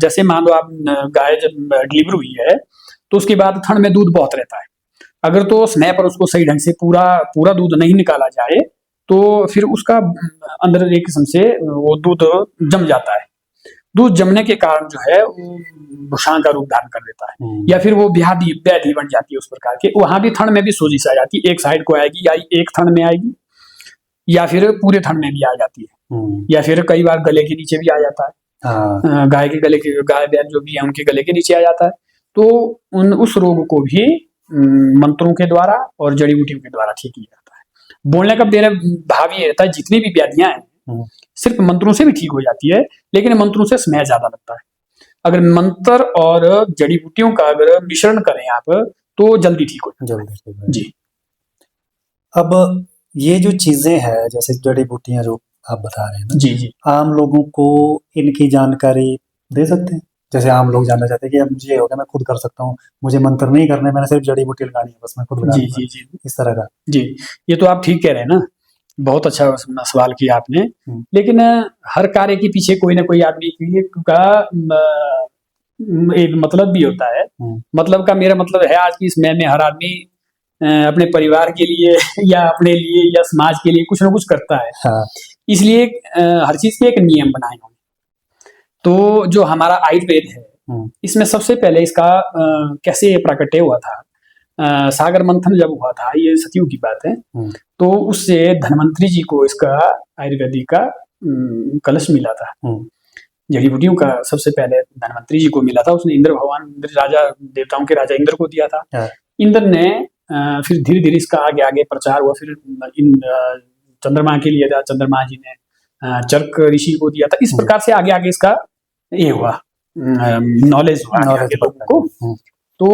जैसे मान लो आप गाय जब डिलीवर हुई है तो उसके बाद थन में दूध बहुत रहता है। अगर तो समय पर उसको सही ढंग से पूरा दूध नहीं निकाला जाए, तो फिर उसका अंदर एक किस्म से वो दूध जम जाता है। दूध जमने के कारण जो है बुशां का रूप धारण कर लेता है, या फिर वो व्याधि बन जाती है उस प्रकार के। वहां भी थन में भी सोजिश आ जाती है, एक साइड को आएगी, या एक थन में आएगी, या फिर पूरे थन में भी आ जाती है, या फिर कई बार गले के नीचे भी आ जाता है। गाय बैल जो भी है उनके गले के नीचे आ जाता है। तो उस रोग को भी मंत्रों के द्वारा और जड़ी बूटियों के द्वारा ठीक किया जाता है। बोलने का मेरा भाव ये रहता है, जितनी भी व्याधियां हैं सिर्फ मंत्रों से भी ठीक हो जाती है, लेकिन मंत्रों से समय ज्यादा लगता है। अगर मंत्र और जड़ी बूटियों का अगर मिश्रण करें आप, तो जल्दी ठीक हो जाता है जी। अब ये जो चीजें हैं, जैसे जड़ी बूटियां जो आप बता रहे हैं ना, जी, आम लोगों को इनकी जानकारी दे सकते हैं? जैसे आम लोग जानना चाहते हैं कि अब मुझे हो गया, मैं खुद कर सकता हूँ, मुझे मंत्र नहीं करने, मैंने सिर्फ जड़ी बूटी लगानी है, बस मैं खुद लगा जी, इस तरह का। जी, ये तो आप ठीक कह रहे हैं ना। बहुत अच्छा सवाल किया आपने। लेकिन हर कार्य के पीछे कोई ना कोई आदमी का एक मतलब भी होता है। मतलब का मेरा मतलब है आज की इस समय में हर आदमी अपने परिवार के लिए या अपने लिए या समाज के लिए कुछ ना कुछ करता है। हाँ। इसलिए हर चीज के एक नियम बनाए होंगे। तो जो हमारा आयुर्वेद है, इसमें सबसे पहले इसका कैसे प्राकट्य हुआ था, सागर मंथन जब हुआ था, ये सतयुग की बात है, तो उससे धन्वंतरी जी को इसका आयुर्वेदिक का कलश मिला था। जड़ी बूटियों का सबसे पहले धन्वंतरी जी को मिला था। उसने इंद्र भगवान, इंद्र राजा, देवताओं के राजा इंद्र को दिया था। इंद्र ने फिर धीरे धीरे इसका आगे आगे प्रचार हुआ। फिर चंद्रमा के लिए था, चंद्रमा जी ने चरक ऋषि को दिया था। इस प्रकार से आगे आगे इसका ये हुआ, नॉलेज हुआ आगे लोगों को। तो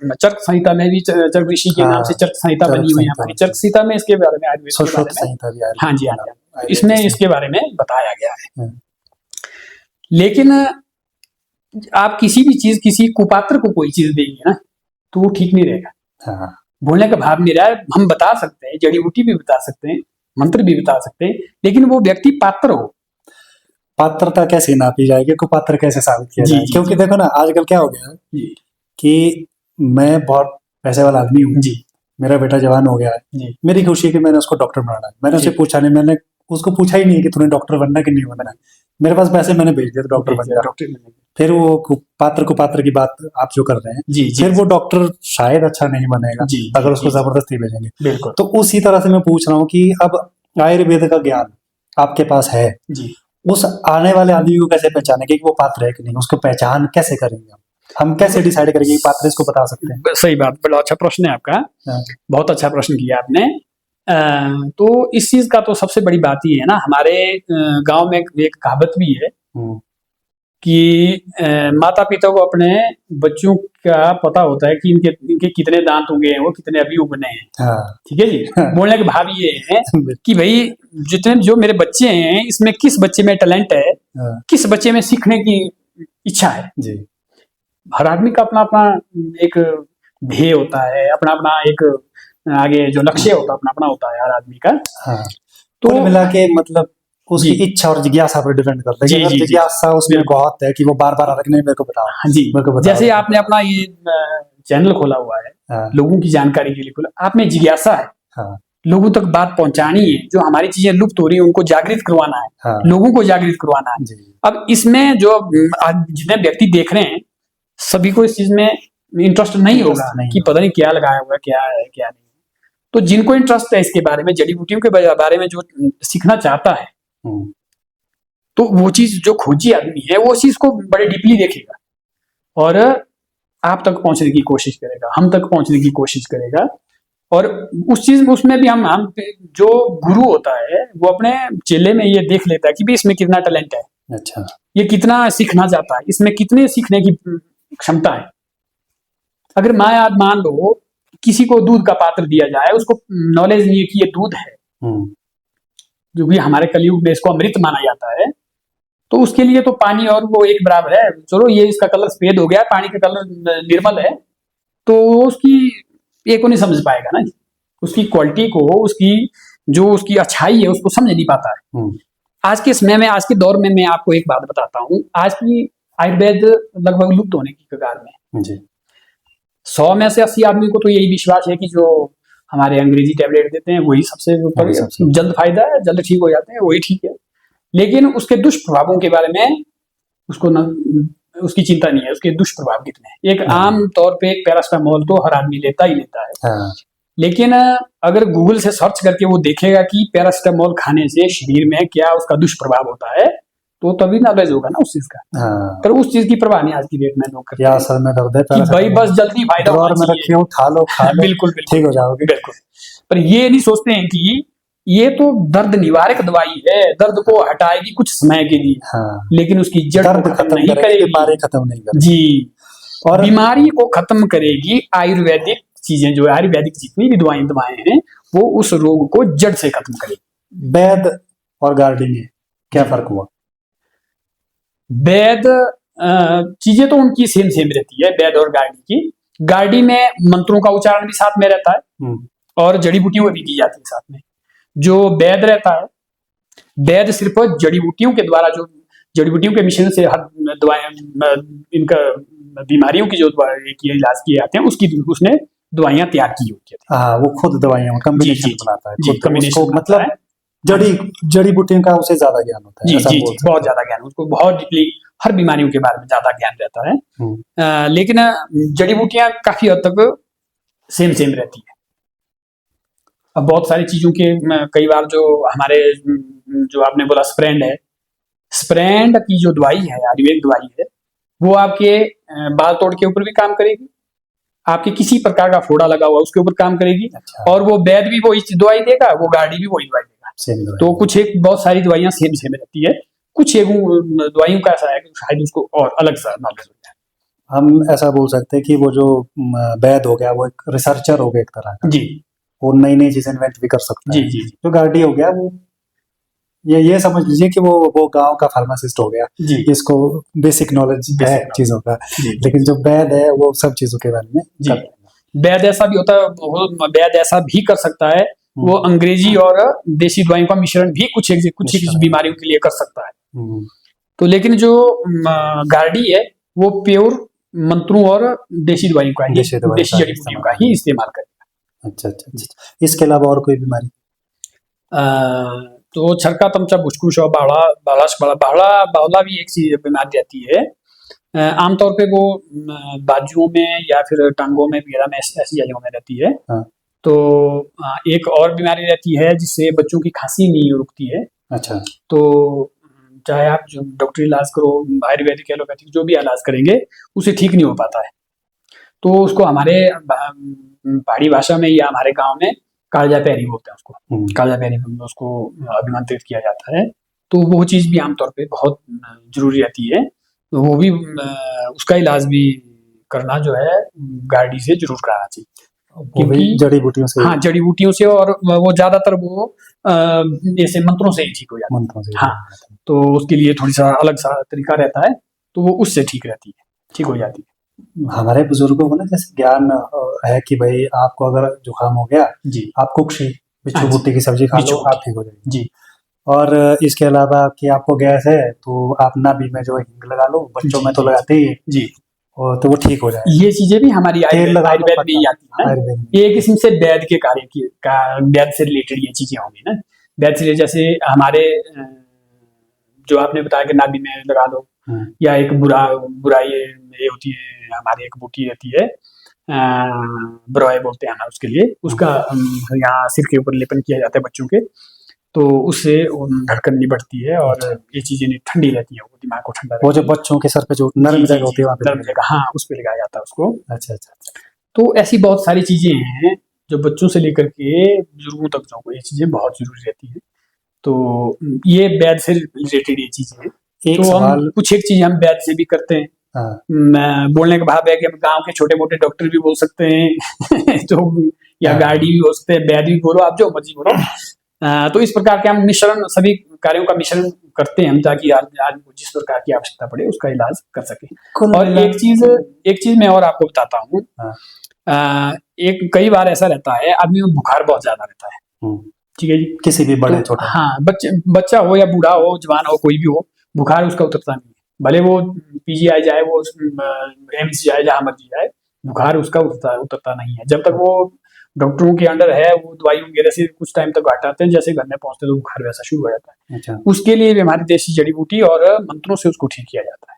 चरक संहिता में भी चरक ऋषि के नाम से चरक संहिता बनी हुई है हमारी। चरक संहिता में इसके बारे में, आयुर्वेद के बारे में, हाँ जी, हाँ, इसमें इसके बारे में बताया गया है। लेकिन आप किसी भी चीज, किसी कुपात्र को कोई चीज देंगे ना, तो वो ठीक नहीं रहेगा। बोलने का भाव नहीं रहा है। हम बता सकते हैं, जड़ी बूटी भी बता सकते हैं, मंत्र भी बता सकते हैं, लेकिन वो व्यक्ति पात्र हो। पात्रता कैसे नापी जाएगी, कुपात्र कैसे साबित किया जाए? क्योंकि देखो ना, आजकल क्या हो गया है कि मैं बहुत पैसे वाला आदमी हूँ जी, मेरा बेटा जवान हो गया है, मेरी खुशी है कि मैंने उसको डॉक्टर बनाना है। मैंने उससे पूछा नहीं, मैंने उसको पूछा ही नहीं कि तूने डॉक्टर बनना कि नहीं बनना। मेरे पास पैसे, मैंने भेज दिया तो डॉक्टर बन गया। फिर वो कुपात्र की बात आप जो कर रहे हैं, फिर वो डॉक्टर शायद अच्छा नहीं बनेगा अगर उसको जबरदस्ती भेजेंगे। तो उसी तरह से मैं पूछ रहा हूँ कि अब आयुर्वेद का ज्ञान आपके पास है, उस आने वाले आदमी को कैसे पहचानेंगे कि वो पात्र है कि नहीं? उसको पहचान कैसे करेंगे? हम कैसे डिसाइड करेंगे कि पात्र इसको बता सकते हैं? सही बात, बड़ा अच्छा प्रश्न है आपका। बहुत अच्छा प्रश्न किया आपने। तो इस चीज का तो सबसे बड़ी बात ही है ना, हमारे गांव में एक कहावत भी है कि माता पिता को अपने बच्चों का पता होता है कि इनके कितने दांत उगे हैं, वो कितने अभी उगने हैं। ठीक है जी। बोलने का भाव ये है कि भाई जितने जो मेरे बच्चे हैं, इसमें किस बच्चे में टैलेंट है, किस बच्चे में सीखने की इच्छा है जी। हर आदमी का अपना अपना एक ध्येय होता है, अपना अपना एक आगे जो लक्ष्य होता है, अपना अपना होता है हर आदमी का। तो मिला के मतलब उसकी इच्छा और जिज्ञासा पर डिपेंड करता है। अगर जिज्ञासा उसमें बहुत है कि वो बार बार नहीं, मेरे को बताओ। हाँ जी, जैसे आपने अपना ये चैनल खोला हुआ है, लोगों की जानकारी के लिए खोला, आप में जिज्ञासा है, लोगों तक बात पहुंचानी है, जो हमारी चीजें लुप्त हो रही है उनको जागृत करवाना है, लोगों को जागृत करवाना है। अब इसमें जो जितने व्यक्ति देख रहे हैं, सभी को इस चीज में इंटरेस्ट नहीं होगा कि पता नहीं क्या लगाया हुआ, क्या है क्या नहीं। तो जिनको इंटरेस्ट है इसके बारे में, जड़ी बूटियों के बारे में जो सीखना चाहता है, तो वो चीज जो खोजी आदमी है, वो चीज को बड़े डीपली देखेगा और आप तक पहुंचने की कोशिश करेगा, हम तक पहुंचने की कोशिश करेगा। और उस चीज में, उसमें भी हम जो गुरु होता है, वो अपने चेले में ये देख लेता है कि भी इसमें कितना टैलेंट है, अच्छा, ये कितना सीखना चाहता है, इसमें कितने सीखने की क्षमता है। अगर मान लो किसी को दूध का पात्र दिया जाए, उसको नॉलेज नहीं है कि ये दूध है, जो कि हमारे कलयुग में इसको अमृत माना जाता है, तो उसके लिए तो पानी और वो एक बराबर है। चलो ये इसका कलर सफेद हो गया, पानी का कलर निर्मल है, तो उसकी ये को नहीं समझ पाएगा ना, उसकी क्वालिटी को, उसकी अच्छाई है, उसको समझ नहीं पाता है। आज के समय में, आज के दौर में मैं आपको एक बात बताता हूँ, आज की आयुर्वेद लगभग लुप्त होने की कगार में जी। 100 में से 80 आदमी को तो यही विश्वास है कि जो हमारे अंग्रेजी टैबलेट देते हैं वही सबसे जल्द फायदा है, जल्द ठीक हो जाते हैं, वही ठीक है। लेकिन उसके दुष्प्रभावों के बारे में उसकी चिंता नहीं है, उसके दुष्प्रभाव कितने हैं। एक आम तौर पे एक पैरास्टामोल तो हर आदमी लेता ही लेता है, लेकिन अगर गूगल से सर्च करके वो देखेगा कि पैरास्टामोल खाने से शरीर में क्या उसका दुष्प्रभाव होता है, तो तभी नॉलेज होगा ना उस चीज का। पर उस चीज की परवाह नहीं आज की डेट में लोग करते हैं। सर में दर्द है कि भाई बस जल्दी फायदा होना चाहिए, खा लो बिल्कुल ठीक हो जाओगे, बिल्कुल। पर ये नहीं सोचते हैं कि ये तो दर्द निवारक दवाई है, दर्द को हटाएगी कुछ समय के लिए, लेकिन उसकी जड़ को खत्म नहीं करेगी, बीमारी खत्म नहीं करेगी जी। और बीमारी को खत्म करेगी आयुर्वेदिक चीजें, जो आयुर्वेदिक जितनी भी दवाएं हैं, वो उस रोग को जड़ से खत्म करेगी। वैद और गार्डी में क्या फर्क हुआ? वैद चीजें तो उनकी सेम रहती है, वैद और गार्डी की। गार्डी में मंत्रों का उच्चारण भी साथ में रहता है और जड़ी बूटियों भी की जाती है साथ में। जो वैद्य रहता है, वैद्य सिर्फ जड़ी बूटियों के द्वारा, जो जड़ी बूटियों के मिश्रण से दवाएं, इनका बीमारियों की जो इलाज किए जाते हैं, उसने दवाइयां तैयार की होती है। हाँ, वो खुद दवाइयां कॉम्बिनेशन बनाता है, जी, उसको मतलब जड़ी बूटियों का उसे ज्यादा ज्ञान होता है। जी, बहुत ज्यादा ज्ञान, उसको बहुत डीपली हर बीमारियों के बारे में ज्यादा ज्ञान रहता है। लेकिन जड़ी बूटियां काफी हद तक सेम रहती है। अब बहुत सारी चीजों के कई बार जो हमारे, जो आपने बोला स्प्रेंड है, स्प्रेंड की जो दवाई है, आयुर्वेदिक दवाई है, वो आपके बाल तोड़ के ऊपर भी काम करेगी, आपके किसी प्रकार का फोड़ा लगा हुआ उसके ऊपर काम करेगी। अच्छा। और वो वैद्य भी वही दवाई देगा, वो गार्डी भी वही दवाई देगा। तो कुछ एक बहुत सारी दवाइयां सेम रहती है, कुछ एक दवाइयों का ऐसा है कि शायद उसको और अलग सा नॉलेज हो जाए। हम ऐसा बोल सकते हैं कि वो जो वैद्य हो गया वो एक रिसर्चर हो गया एक तरह का। जी, वो नई चीजें इन्वेंट भी कर सकता है। जी। जो गार्डी हो गया वो ये समझ लीजिए कि वो गांव का फार्मासिस्ट हो गया, जिसको बेसिक नॉलेज है चीजों का। लेकिन जो वैद्य है वो सब चीजों के बारे में। वैद्य ऐसा भी होता है, वैद्य ऐसा भी कर सकता है, वो अंग्रेजी और देसी दवाइयों का मिश्रण भी कुछ बीमारियों के लिए कर सकता है। तो लेकिन जो गार्डी है वो प्योर मंत्रों और देसी दवाइयों का, देसी जड़ी बूटियों का ही इस्तेमाल करेगा। अच्छा। इसके अलावा और कोई बीमारी? तो छरका तमचा बुचकुश और बावला भी एक चीज बीमारी रहती है। आमतौर पे वो बाजुओं में या फिर टांगों में वगैरह में ऐसी जगहों में रहती है। हाँ। तो एक और बीमारी रहती है जिससे बच्चों की खांसी नहीं रुकती है। अच्छा। तो चाहे आप जो डॉक्टरी इलाज करो, आयुर्वेदिक एलोपैथिक जो भी इलाज करेंगे, उसे ठीक नहीं हो पाता है। तो उसको हमारे पहाड़ी भाषा में या हमारे गांव में कालजा पैरी बोलते हैं उसको। कालजा पैरी उसको अभिमंत्रित किया जाता है। तो वो चीज भी आमतौर पे बहुत जरूरी रहती है। तो वो भी उसका इलाज भी करना जो है गार्डी से जरूर कराना चाहिए, क्योंकि जड़ी बूटियों से। हाँ, जड़ी बूटियों से, और वो ज्यादातर वो ऐसे मंत्रों से ही ठीक हो जाता है। हाँ, तो उसके लिए थोड़ी सा अलग सा तरीका रहता है, तो वो उससे ठीक रहती है, ठीक हो जाती है। हमारे बुजुर्गों को ना जैसे ज्ञान है कि भाई आपको अगर जुकाम हो गया जी, आप कुक्षी बिच्छू बूटी की सब्जी खा लो, आप ठीक हो जाएगी जी। और इसके अलावा कि आपको गैस है तो आप नाभि में जो हिंग लगा लो, बच्चों में तो लगाते ही जी, और तो वो ठीक हो जाए। ये चीजें भी हमारी आयुर्वेद में ही आती है ना। ये किस्म से वैद्य के कार्य की वैद्य से रिलेटेड ये चीजें होंगी ना। वैद्य से जैसे हमारे जो आपने बताया कि नाभि में लगा दो, या एक बुराई ये होती है, हमारी एक बूटी रहती है, ब्रोए बोलते हैं हम उसके लिए, उसका यहाँ सिर के ऊपर लेपन किया जाता है बच्चों के, तो उससे धड़कन नहीं बढ़ती है और ये चीजें ठंडी रहती है, वो दिमाग को ठंडा। वो जो बच्चों के सर पे जो नरम जगह होती है वहाँ पे नरम जगह, हाँ, उस पे लगाया जाता है उसको। अच्छा। तो ऐसी बहुत सारी चीजें हैं जो बच्चों से लेकर के बुजुर्गों तक जो ये चीजें बहुत जरूरी रहती है। तो ये वैद्य से रिलेटेड ये चीजें हैं। तो हम कुछ एक चीज हम वैद्य से भी करते हैं। बोलने का भाव है कि हम गांव के छोटे मोटे डॉक्टर भी बोल सकते हैं तो या गार्डी भी हो सकते हैं, वैद्य भी बोलो, आप जो मर्जी बोलो। तो इस प्रकार के हम मिश्रण, सभी कार्यों का मिश्रण करते हैं हम, ताकि आज जिस प्रकार की आवश्यकता पड़े उसका इलाज कर सके। और एक चीज मैं और आपको बताता हूँ। एक कई बार ऐसा रहता है, आदमी में बुखार बहुत ज्यादा रहता है, ठीक है जी, किसी भी बड़े छोटे, हाँ, बच्चा हो या बूढ़ा हो, जवान हो, कोई भी हो, बुखार उसका उतरता नहीं है। भले वो पीजीआई जाए, वो एम्स जाए, जहां मर्जी जाए, बुखार उसका उतरता नहीं है। जब तक वो डॉक्टरों के अंडर है, वो दवाई वगैरह से कुछ टाइम तक हटाते हैं, जैसे घर में पहुंचते तो बुखार वैसा शुरू हो जाता है। अच्छा। उसके लिए भी हमारी देसी जड़ी बूटी और मंत्रों से उसको ठीक किया जाता है।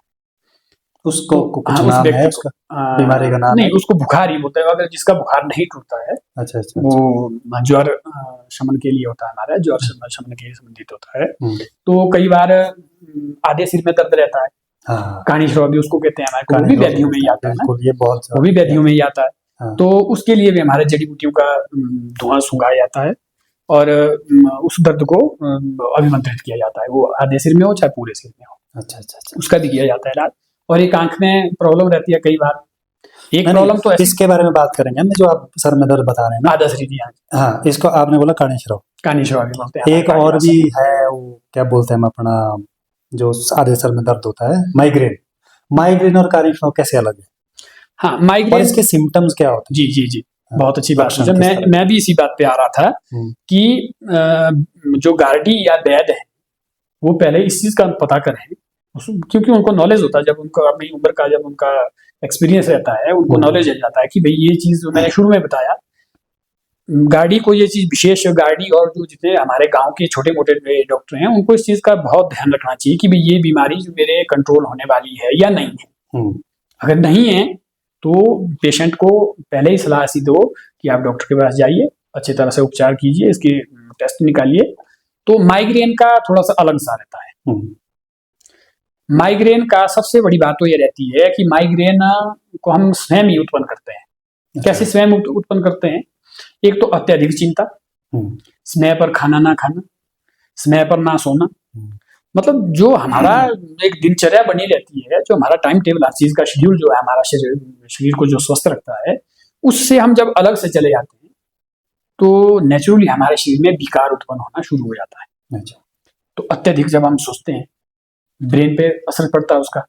उसको कुछ नाम है उसका, बीमारी का नाम नहीं, उसको बुखार ही बोलते हैं। अगर जिसका बुखार नहीं टूटता है, अच्छा, वो ज्वर शमन के लिए होता है, हमारा ज्वर शमन के लिए संबंधित होता है। तो कई बार आधे सिर में दर्द रहता है, कानी श्रव भी उसको कहते हैं हमारे, वो भी व्याधियों में ही आता है ना, वो भी व्याधियों में ही आता है। तो उसके लिए भी हमारे जड़ी बूटियों का धुआं सुंघाया जाता है और उस दर्द को अभिमंत्रित किया जाता है, वो आधे सिर में हो चाहे पूरे सिर में हो। अच्छा, उसका भी किया जाता है इलाज। और एक आंख में प्रॉब्लम रहती है कई बार, एक प्रॉब्लम तो इसके बारे में बात करेंगे हम, जो आप सर में दर्द बता रहे हैं ना, आधा शरीर। हाँ, इसको आपने बोला कानीश्रव भी बोलते हैं। एक और भी है, वो क्या बोलते हैं हम, अपना जो आधे सर में दर्द होता है, माइग्रेन और कानीश्रव कैसे अलग है? हाँ, माइग्रेन और इसके सिम्टम्स क्या होते हैं? जी। बहुत अच्छी बात लक्षण है। किस तरह? मैं भी इसी बात पे आ रहा था कि जो गार्डी या वैद है वो पहले इस चीज का पता करें, क्योंकि उनको नॉलेज होता है, जब उनका अपनी उम्र का जब उनका एक्सपीरियंस रहता है, उनको नॉलेज आ जाता है कि भाई ये चीज जो मैंने शुरू में बताया, गार्डी को ये चीज विशेष, गार्डी और जो जितने हमारे गांव के छोटे मोटे डॉक्टर हैं उनको इस चीज का बहुत ध्यान रखना चाहिए कि भाई ये बीमारी जो मेरे कंट्रोल होने वाली है या नहीं है। अगर नहीं है तो पेशेंट को पहले ही सलाह ऐसी दो कि आप डॉक्टर के पास जाइए, अच्छी तरह से उपचार कीजिए, इसके टेस्ट निकालिए। तो माइग्रेन का थोड़ा सा अलग सा रहता है। माइग्रेन का सबसे बड़ी बात तो ये रहती है कि माइग्रेन को हम स्वयं ही उत्पन्न करते हैं। कैसे स्वयं उत्पन्न करते हैं? एक तो अत्यधिक चिंता, समय पर खाना ना खाना, समय पर ना सोना, मतलब जो हमारा एक दिनचर्या बनी रहती है, जो हमारा टाइम टेबल, हर चीज का शेड्यूल जो है हमारा शरीर को जो स्वस्थ रखता है, उससे हम जब अलग से चले जाते हैं तो नेचुरली हमारे शरीर में विकार उत्पन्न होना शुरू हो जाता है। अच्छा। तो अत्यधिक जब हम सोचते हैं, ब्रेन पे असर पड़ता है उसका,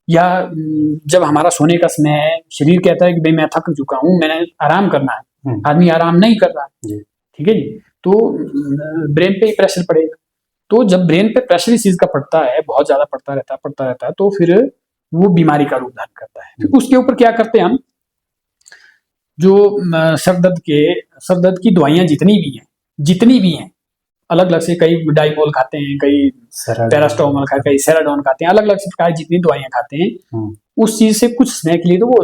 या जब हमारा सोने का समय है, शरीर कहता है कि भाई मैं थक चुका हूँ, मैंने आराम करना है, आदमी आराम नहीं कर रहा है, ठीक है जी, तो ब्रेन पे ही प्रेशर पड़ेगा। तो जब ब्रेन पे प्रेशर इस चीज का पड़ता है, बहुत ज्यादा पड़ता रहता है, तो फिर वो बीमारी का रूप धारण करता है। फिर उसके ऊपर क्या करते हैं हम, जो सरदर्द की दवाइयां जितनी भी हैं, अलग अलग से, कई डाइमोल खाते हैं, कई पैरास्टामोल खाते हैं, कई सेराडोन खाते हैं, अलग अलग प्रकार जितनी दवाइयां खाते हैं, उस चीज से कुछ समय के लिए तो वो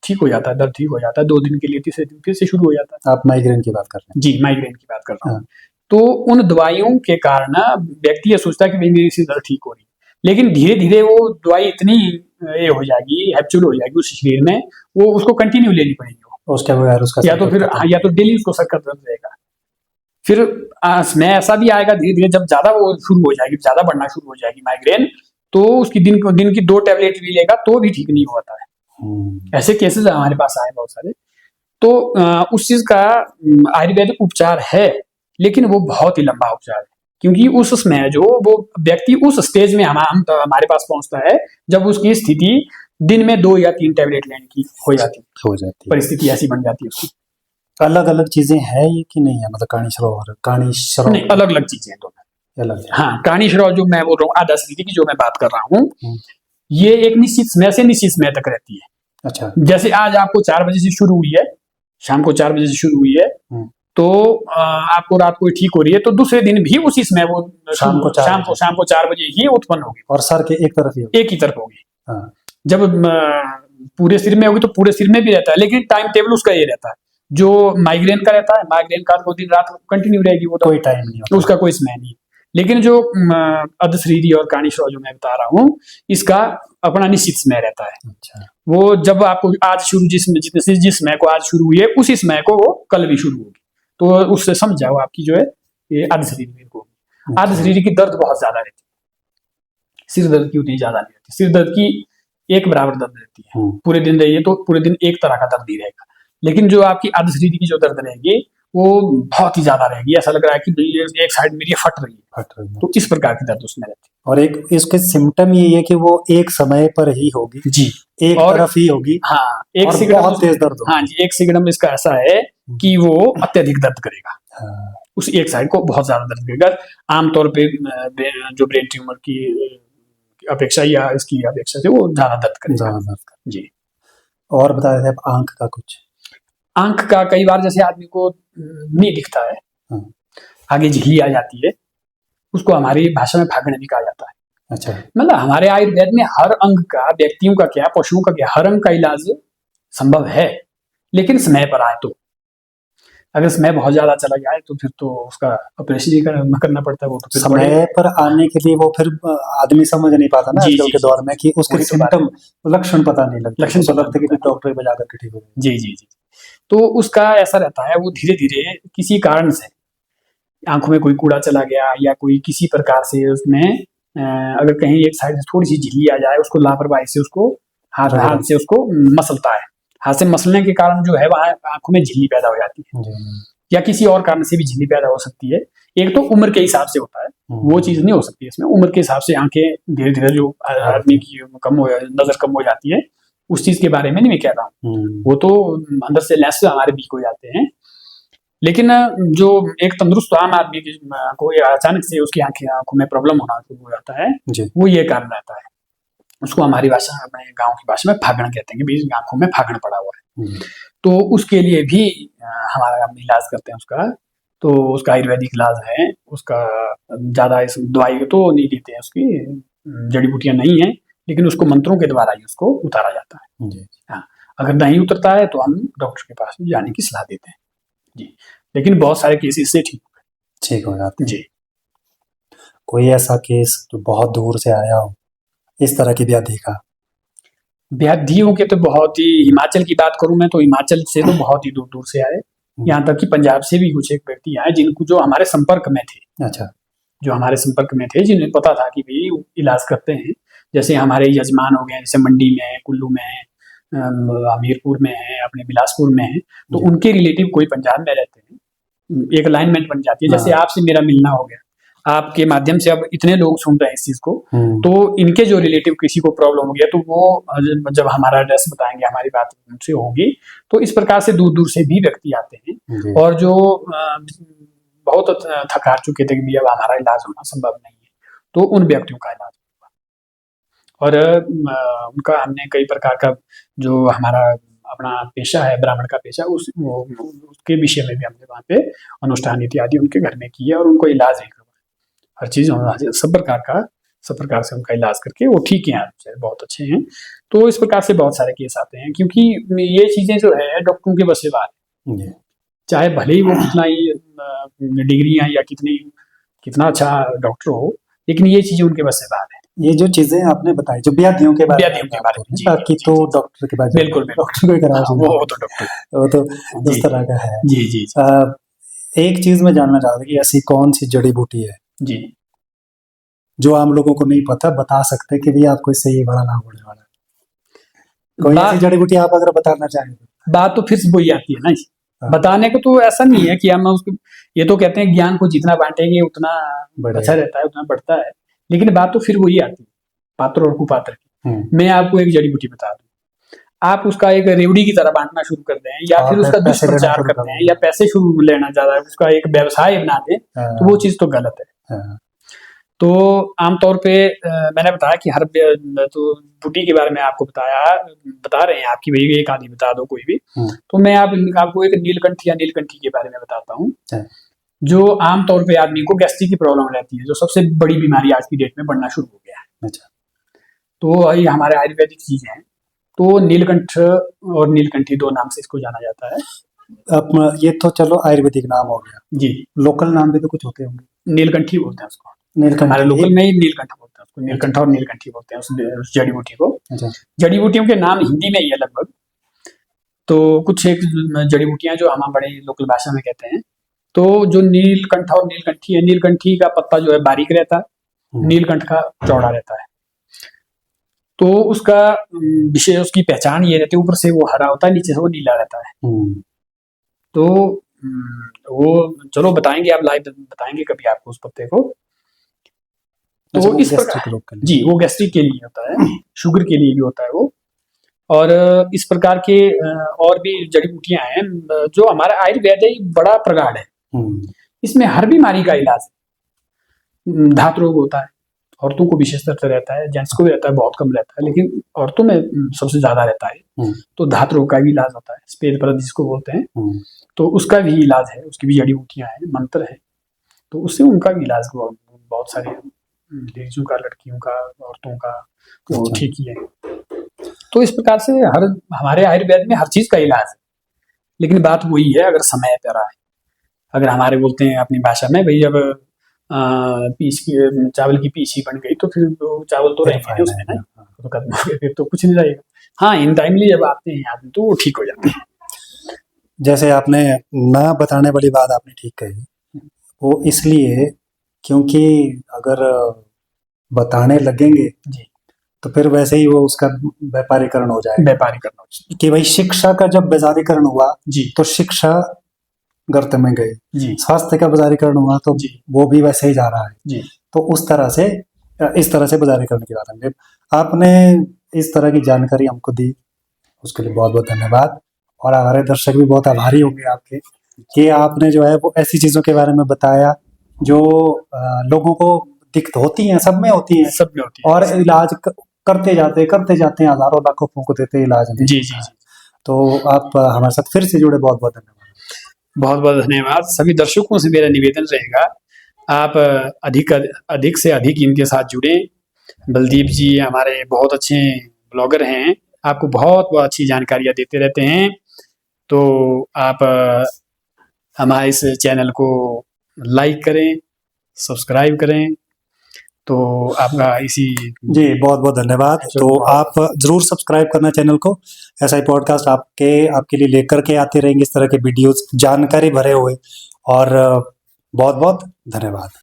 ठीक हो जाता है, दर्द ठीक हो जाता है, 2 दिन के लिए, तीसरे दिन फिर से शुरू हो जाता है। आप माइग्रेन की बात कर रहे हैं? जी, माइग्रेन की बात कर रहा हूँ। तो उन दवाइयों के कारण व्यक्ति ये सोचता है कि भाई मेरी दर्द ठीक हो रही है, लेकिन धीरे धीरे वो दवाई इतनी ये हो जाएगी, हैप्चुअल हो जाएगी उस शरीर में, वो उसको कंटिन्यू लेनी पड़ेगी, उसके बगैर उसका या तो डेली उसको सर का दर्द रहेगा। फिर में ऐसा भी आएगा धीरे धीरे, जब ज्यादा वो शुरू हो जाएगी, ज्यादा बढ़ना शुरू हो जाएगी माइग्रेन, तो उसकी दिन की 2 टैबलेट भी लेगा तो भी ठीक नहीं होता है। ऐसे केसेस हमारे पास आए बहुत सारे। तो उस चीज का आयुर्वेदिक उपचार है, लेकिन वो बहुत ही लंबा उपचार है, क्योंकि उस समय जो वो व्यक्ति उस स्टेज में हमारे पास पहुंचता है जब उसकी स्थिति दिन में 2 या 3 टैबलेट लेने की हो जाती है, परिस्थिति ऐसी बन जाती है उसकी। अलग अलग चीजें हैं ये कि नहीं है? मतलब काणी श्रव नहीं, अलग अलग चीजें हैं दोनों, अलग है। हाँ, काणी श्रव जो मैं बोल रहा हूँ, आधा स्थिति की जो मैं बात कर रहा हूँ, ये एक निश्चित समय से निश्चित समय तक रहती है। अच्छा। जैसे आज आपको 4 बजे से शुरू हुई है, शाम को 4 बजे से शुरू हुई है, तो आपको रात को ठीक हो रही है, तो दूसरे दिन भी उसी समय वो शाम को 4 बजे ही उत्पन्न होगी, और सर के एक ही तरफ होगी। जब पूरे सिर में होगी तो पूरे सिर में भी रहता है, लेकिन टाइम टेबल उसका ये रहता है। जो माइग्रेन का रहता है, माइग्रेन का वो दिन रात कंटिन्यू रहेगी, वो तो कोई टाइम नहीं होता, उसका कोई समय नहीं। लेकिन जो अर्धशरीरी और काणी श्रव जो मैं बता रहा हूँ, इसका अपना निश्चित समय रहता है। अच्छा। वो जब आपको आज शुरू जिस समय को आज शुरू हुई है, उसी समय को वो कल भी शुरू होगी, तो उससे समझ जाओ आपकी जो है ये अर्धशरीरी को। अर्धशरीरी की दर्द बहुत ज्यादा रहती है, सिर दर्द की उतनी ज्यादा नहीं रहती। सिर दर्द की एक बराबर दर्द रहती है, पूरे दिन रही है तो पूरे दिन एक तरह का दर्द ही रहेगा। लेकिन जो आपकी अर्धशरीरी की जो दर्द रहेगी वो बहुत ही ज्यादा रहेगी, ऐसा लग रहा है कि एक साइड मेरी फट रही है, तो इस प्रकार की दर्द उसमें रहती है। और एक इसके सिम्टम ये है कि वो एक समय पर ही होगी जी, एक तरफ ही होगी। हाँ, एक सिगड़म बहुत तेज दर्द होगा। हाँ जी, एक सिगड़म इसका ऐसा है कि वो अत्यधिक दर्द करेगा, उस एक साइड को बहुत ज्यादा दर्द करेगा। आमतौर पे जो ब्रेन ट्यूमर की अपेक्षा या इसकी अपेक्षा से वो ज्यादा दर्द करेगा जी। और बता रहे थे आप आंख का कुछ? आंख का कई बार जैसे आदमी को नहीं दिखता है, आगे झिल्ली आ जाती है, उसको हमारी भाषा में फागणे भी कहा जाता है। अच्छा। मतलब हमारे आयुर्वेद में हर अंग का, व्यक्तियों का क्या, पशुओं का क्या, हर अंग का इलाज संभव है, लेकिन समय पर आए तो। अगर समय बहुत ज्यादा चला जाए तो फिर तो उसका ऑपरेशन ही करना पड़ता है। वो तो समय पर आने के लिए वो फिर आदमी समझ नहीं पाता ना आजकल के दौर में कि उसके सिम्टम, लक्षण पता नहीं लगता, लक्षण तो लगता है कि डॉक्टर बजा करके ठीक हो जाए। जी जी जी। तो उसका ऐसा रहता है, वो धीरे धीरे किसी कारण से आंखों में कोई कूड़ा चला गया या कोई किसी प्रकार से उसमें अगर कहीं एक साइड से थोड़ी सी झिल्ली आ जाए, उसको लापरवाही से उसको हाथ से उसको मसलता है, हाथ से मसलने के कारण जो है वहाँ आंखों में झिल्ली पैदा हो जाती है, या किसी और कारण से भी झिल्ली पैदा हो सकती है। एक तो उम्र के हिसाब से होता है, वो चीज नहीं हो सकती इसमें, उम्र के हिसाब से आंखें धीरे धीरे जो आदमी की नजर कम हो जाती है, उस चीज के बारे में नहीं मैं कह रहा हूँ, वो तो अंदर से लेंस हमारे वीक हो जाते हैं। लेकिन जो एक तंदुरुस्त आम आदमी की को अचानक से उसकी आंखों में प्रॉब्लम होना शुरू हो जाता है, वो ये कारण रहता है। उसको हमारी भाषा, अपने गांव की भाषा में फागण कहते हैं कि भाई आंखों में फागण पड़ा हुआ है। तो उसके लिए भी हमारा हम इलाज करते हैं उसका। तो उसका आयुर्वेदिक इलाज है उसका। ज्यादा इस दवाई तो नहीं देते हैं, उसकी जड़ी बूटियां नहीं है, लेकिन उसको मंत्रों के द्वारा ही उसको उतारा जाता है। हाँ, अगर नहीं उतरता है तो हम डॉक्टर के पास जाने की सलाह देते हैं जी। लेकिन बहुत सारे केसेस से ठीक हो जाते हैं जी। कोई ऐसा केस जो बहुत दूर से आया हो, इस तरह की व्याधि का? व्याधियों के तो बहुत ही, हिमाचल की बात करूं मैं तो हिमाचल से तो बहुत ही दूर दूर से आए। यहाँ तक कि पंजाब से भी कुछ एक व्यक्ति आए जिनको, जो हमारे संपर्क में थे। अच्छा। जो हमारे संपर्क में थे, जिन्हें पता था कि भाई इलाज करते हैं। जैसे हमारे यजमान हो गए, जैसे मंडी में, कुल्लू में, हमीरपुर में है, अपने बिलासपुर में है। तो उनके रिलेटिव कोई पंजाब में रहते हैं, एक अलाइनमेंट बन जाती है। जैसे आपसे मेरा मिलना हो गया, आपके माध्यम से अब इतने लोग सुन रहे हैं इस चीज को, तो इनके जो रिलेटिव किसी को प्रॉब्लम हो गया तो वो जब हमारा एड्रेस बताएंगे, हमारी बात उनसे होगी। तो इस प्रकार से दूर दूर से भी व्यक्ति आते हैं। और जो बहुत थक हार चुके थे कि भी अब हमारा इलाज होना संभव नहीं है, तो उन व्यक्तियों का इलाज होगा। और उनका हमने कई प्रकार का, जो हमारा अपना पेशा है, ब्राह्मण का पेशा, उसके विषय में भी हमने वहाँ पे अनुष्ठान इत्यादि उनके घर में किए और उनको इलाज है। हर चीज सब प्रकार से उनका इलाज करके वो ठीक हैं, बहुत अच्छे हैं। तो इस प्रकार से बहुत सारे केस आते हैं, क्योंकि ये चीजें जो है डॉक्टरों के बस से बाहर है। चाहे भले ही वो कितना ही डिग्रियां या कितना अच्छा डॉक्टर हो, लेकिन ये चीजें उनके बस से बाहर है। ये जो चीजें आपने बताई, जो व्याधियों के बारे में बाकी तो डॉक्टर के पास, बिल्कुल डॉक्टर को करा, वो तो डॉक्टर, वो तो उस तरह का है। जी। एक चीज मैं जानना चाहता कि ऐसी कौन सी जड़ी बूटी है जी जो आम लोगों को नहीं पता, बता सकते कि भी आपको इससे ये बड़ा लाभ होने वाला है? कोई ऐसी जड़ी बूटी आप अगर बताना चाहें? बात तो फिर वही आती है ना, बताने को तो ऐसा नहीं है कि हम उसको, ये तो कहते हैं ज्ञान को जितना बांटेंगे उतना अच्छा रहता है, उतना बढ़ता है। लेकिन बात तो फिर वही आती है, पात्र और कुपात्र की। मैं आपको एक जड़ी बूटी बता दूं, आप उसका एक रेवड़ी की तरह बांटना शुरू कर दें, या फिर उसका दुष्प्रचार कर दें, या पैसे शुरू लेना ज्यादा, उसका एक व्यवसाय बना दें, तो वो चीज तो गलत है। तो आमतौर पे मैंने बताया कि हर तो बूटी के बारे में आपको बता रहे हैं आपकी, भाई एक आदि बता दो कोई भी। तो मैं आपको एक नीलकंठ या नीलकंठी के बारे में बताता हूँ, जो आमतौर पे आदमी को गैस्ट्रिक की प्रॉब्लम रहती है, जो सबसे बड़ी बीमारी आज की डेट में बढ़ना शुरू हो गया है। अच्छा। तो ये हमारे आयुर्वेदिक चीज है। तो नीलकंठ और नीलकंठी दो नाम से इसको जाना जाता है। अब ये तो चलो आयुर्वेदिक नाम हो गया जी, लोकल नाम भी तो कुछ होते होंगे। नीलकंठी बोलते हैं उसको, हमारे लोकल में ही नीलकंठ बोलते हैं उसको, नीलकंठ और नीलकंठी बोलते हैं उस जड़ी बूटी को। जड़ी बूटियों के नाम हिंदी में ही है लगभग। तो कुछ एक जड़ी बूटियां जो हम बड़े लोकल भाषा में कहते हैं, तो जो नीलकंठ और नीलकंठी है, नीलकंठी का पत्ता जो है बारीक रहता है, नीलकंठ का चौड़ा रहता है। तो उसका विशेष, उसकी पहचान ये रहती है, ऊपर से वो हरा होता है, नीचे से वो नीला रहता है। तो वो चलो बताएंगे, आप लाइव बताएंगे कभी आपको उस पत्ते को। तो इस प्रकार जी, वो गैस्ट्रिक के लिए होता है, शुगर के लिए भी होता है वो। और इस प्रकार के और भी जड़ी बूटियां हैं, जो हमारा आयुर्वेद है बड़ा प्रगाढ़ है। इसमें हर बीमारी का इलाज है। धात रोग होता है, औरतों को विशेषतर रहता है, जेंट्स को भी रहता है, बहुत कम रहता है, लेकिन औरतों में सबसे ज्यादा रहता है। तो धात रोग का भी इलाज होता है, सफेद परत जिसको बोलते हैं, तो उसका भी इलाज है, उसकी भी जड़ी बूटियां हैं, मंत्र है, तो उससे उनका भी इलाज बहुत सारे लेडीजों का, लड़कियों का, औरतों का वो ठीक ही है। तो इस प्रकार से हमारे आयुर्वेद में हर चीज का इलाज है। लेकिन बात वही है, अगर समय पर आए, अगर हमारे बोलते हैं अपनी भाषा में, भाई जब चावल की पीछी बन गई तो फिर चावल तो रहेंगे उसमें ना, तो खत्म हो गया, फिर तो कुछ नहीं रहेगा। हाँ, इन टाइमली जब आते हैं आदमी तो वो ठीक हो जाते हैं। जैसे आपने ना बताने वाली बात आपने ठीक कही, वो इसलिए क्योंकि अगर बताने लगेंगे जी, तो फिर वैसे ही वो उसका व्यापारीकरण हो जाएगा। व्यापारीकरण कि भाई शिक्षा का जब बाजारीकरण हुआ जी, तो शिक्षा गर्त में गई, स्वास्थ्य का बाजारीकरण हुआ तो वो भी वैसे ही जा रहा है जी। तो उस तरह से, इस तरह से बाजारीकरण की बात है। आपने इस तरह की जानकारी हमको दी, उसके लिए बहुत बहुत धन्यवाद। और हमारे दर्शक भी बहुत आभारी होंगे आपके कि आपने जो है वो ऐसी चीज़ों के बारे में बताया जो लोगों को दिक्कत होती हैं, सब में होती हैं, सब में होती है। और इलाज करते जाते हैं, हज़ारों लाखों फूँक देते हैं, इलाज नहीं जी, होता जी, है। तो आप हमारे साथ फिर से जुड़े, बहुत बहुत धन्यवाद। बहुत बहुत धन्यवाद। सभी दर्शकों से मेरा निवेदन रहेगा, आप अधिक से अधिक इनके साथ जुड़ें। बलदीप जी हमारे बहुत अच्छे ब्लॉगर हैं, आपको बहुत बहुत अच्छी जानकारियाँ देते रहते हैं। तो आप हमारे इस चैनल को लाइक करें, सब्सक्राइब करें। तो आपका इसी जी बहुत बहुत धन्यवाद। तो आप ज़रूर सब्सक्राइब करना चैनल को। ऐसा ही पॉडकास्ट आपके लिए लेकर के आते रहेंगे, इस तरह के वीडियोस जानकारी भरे हुए। और बहुत बहुत धन्यवाद।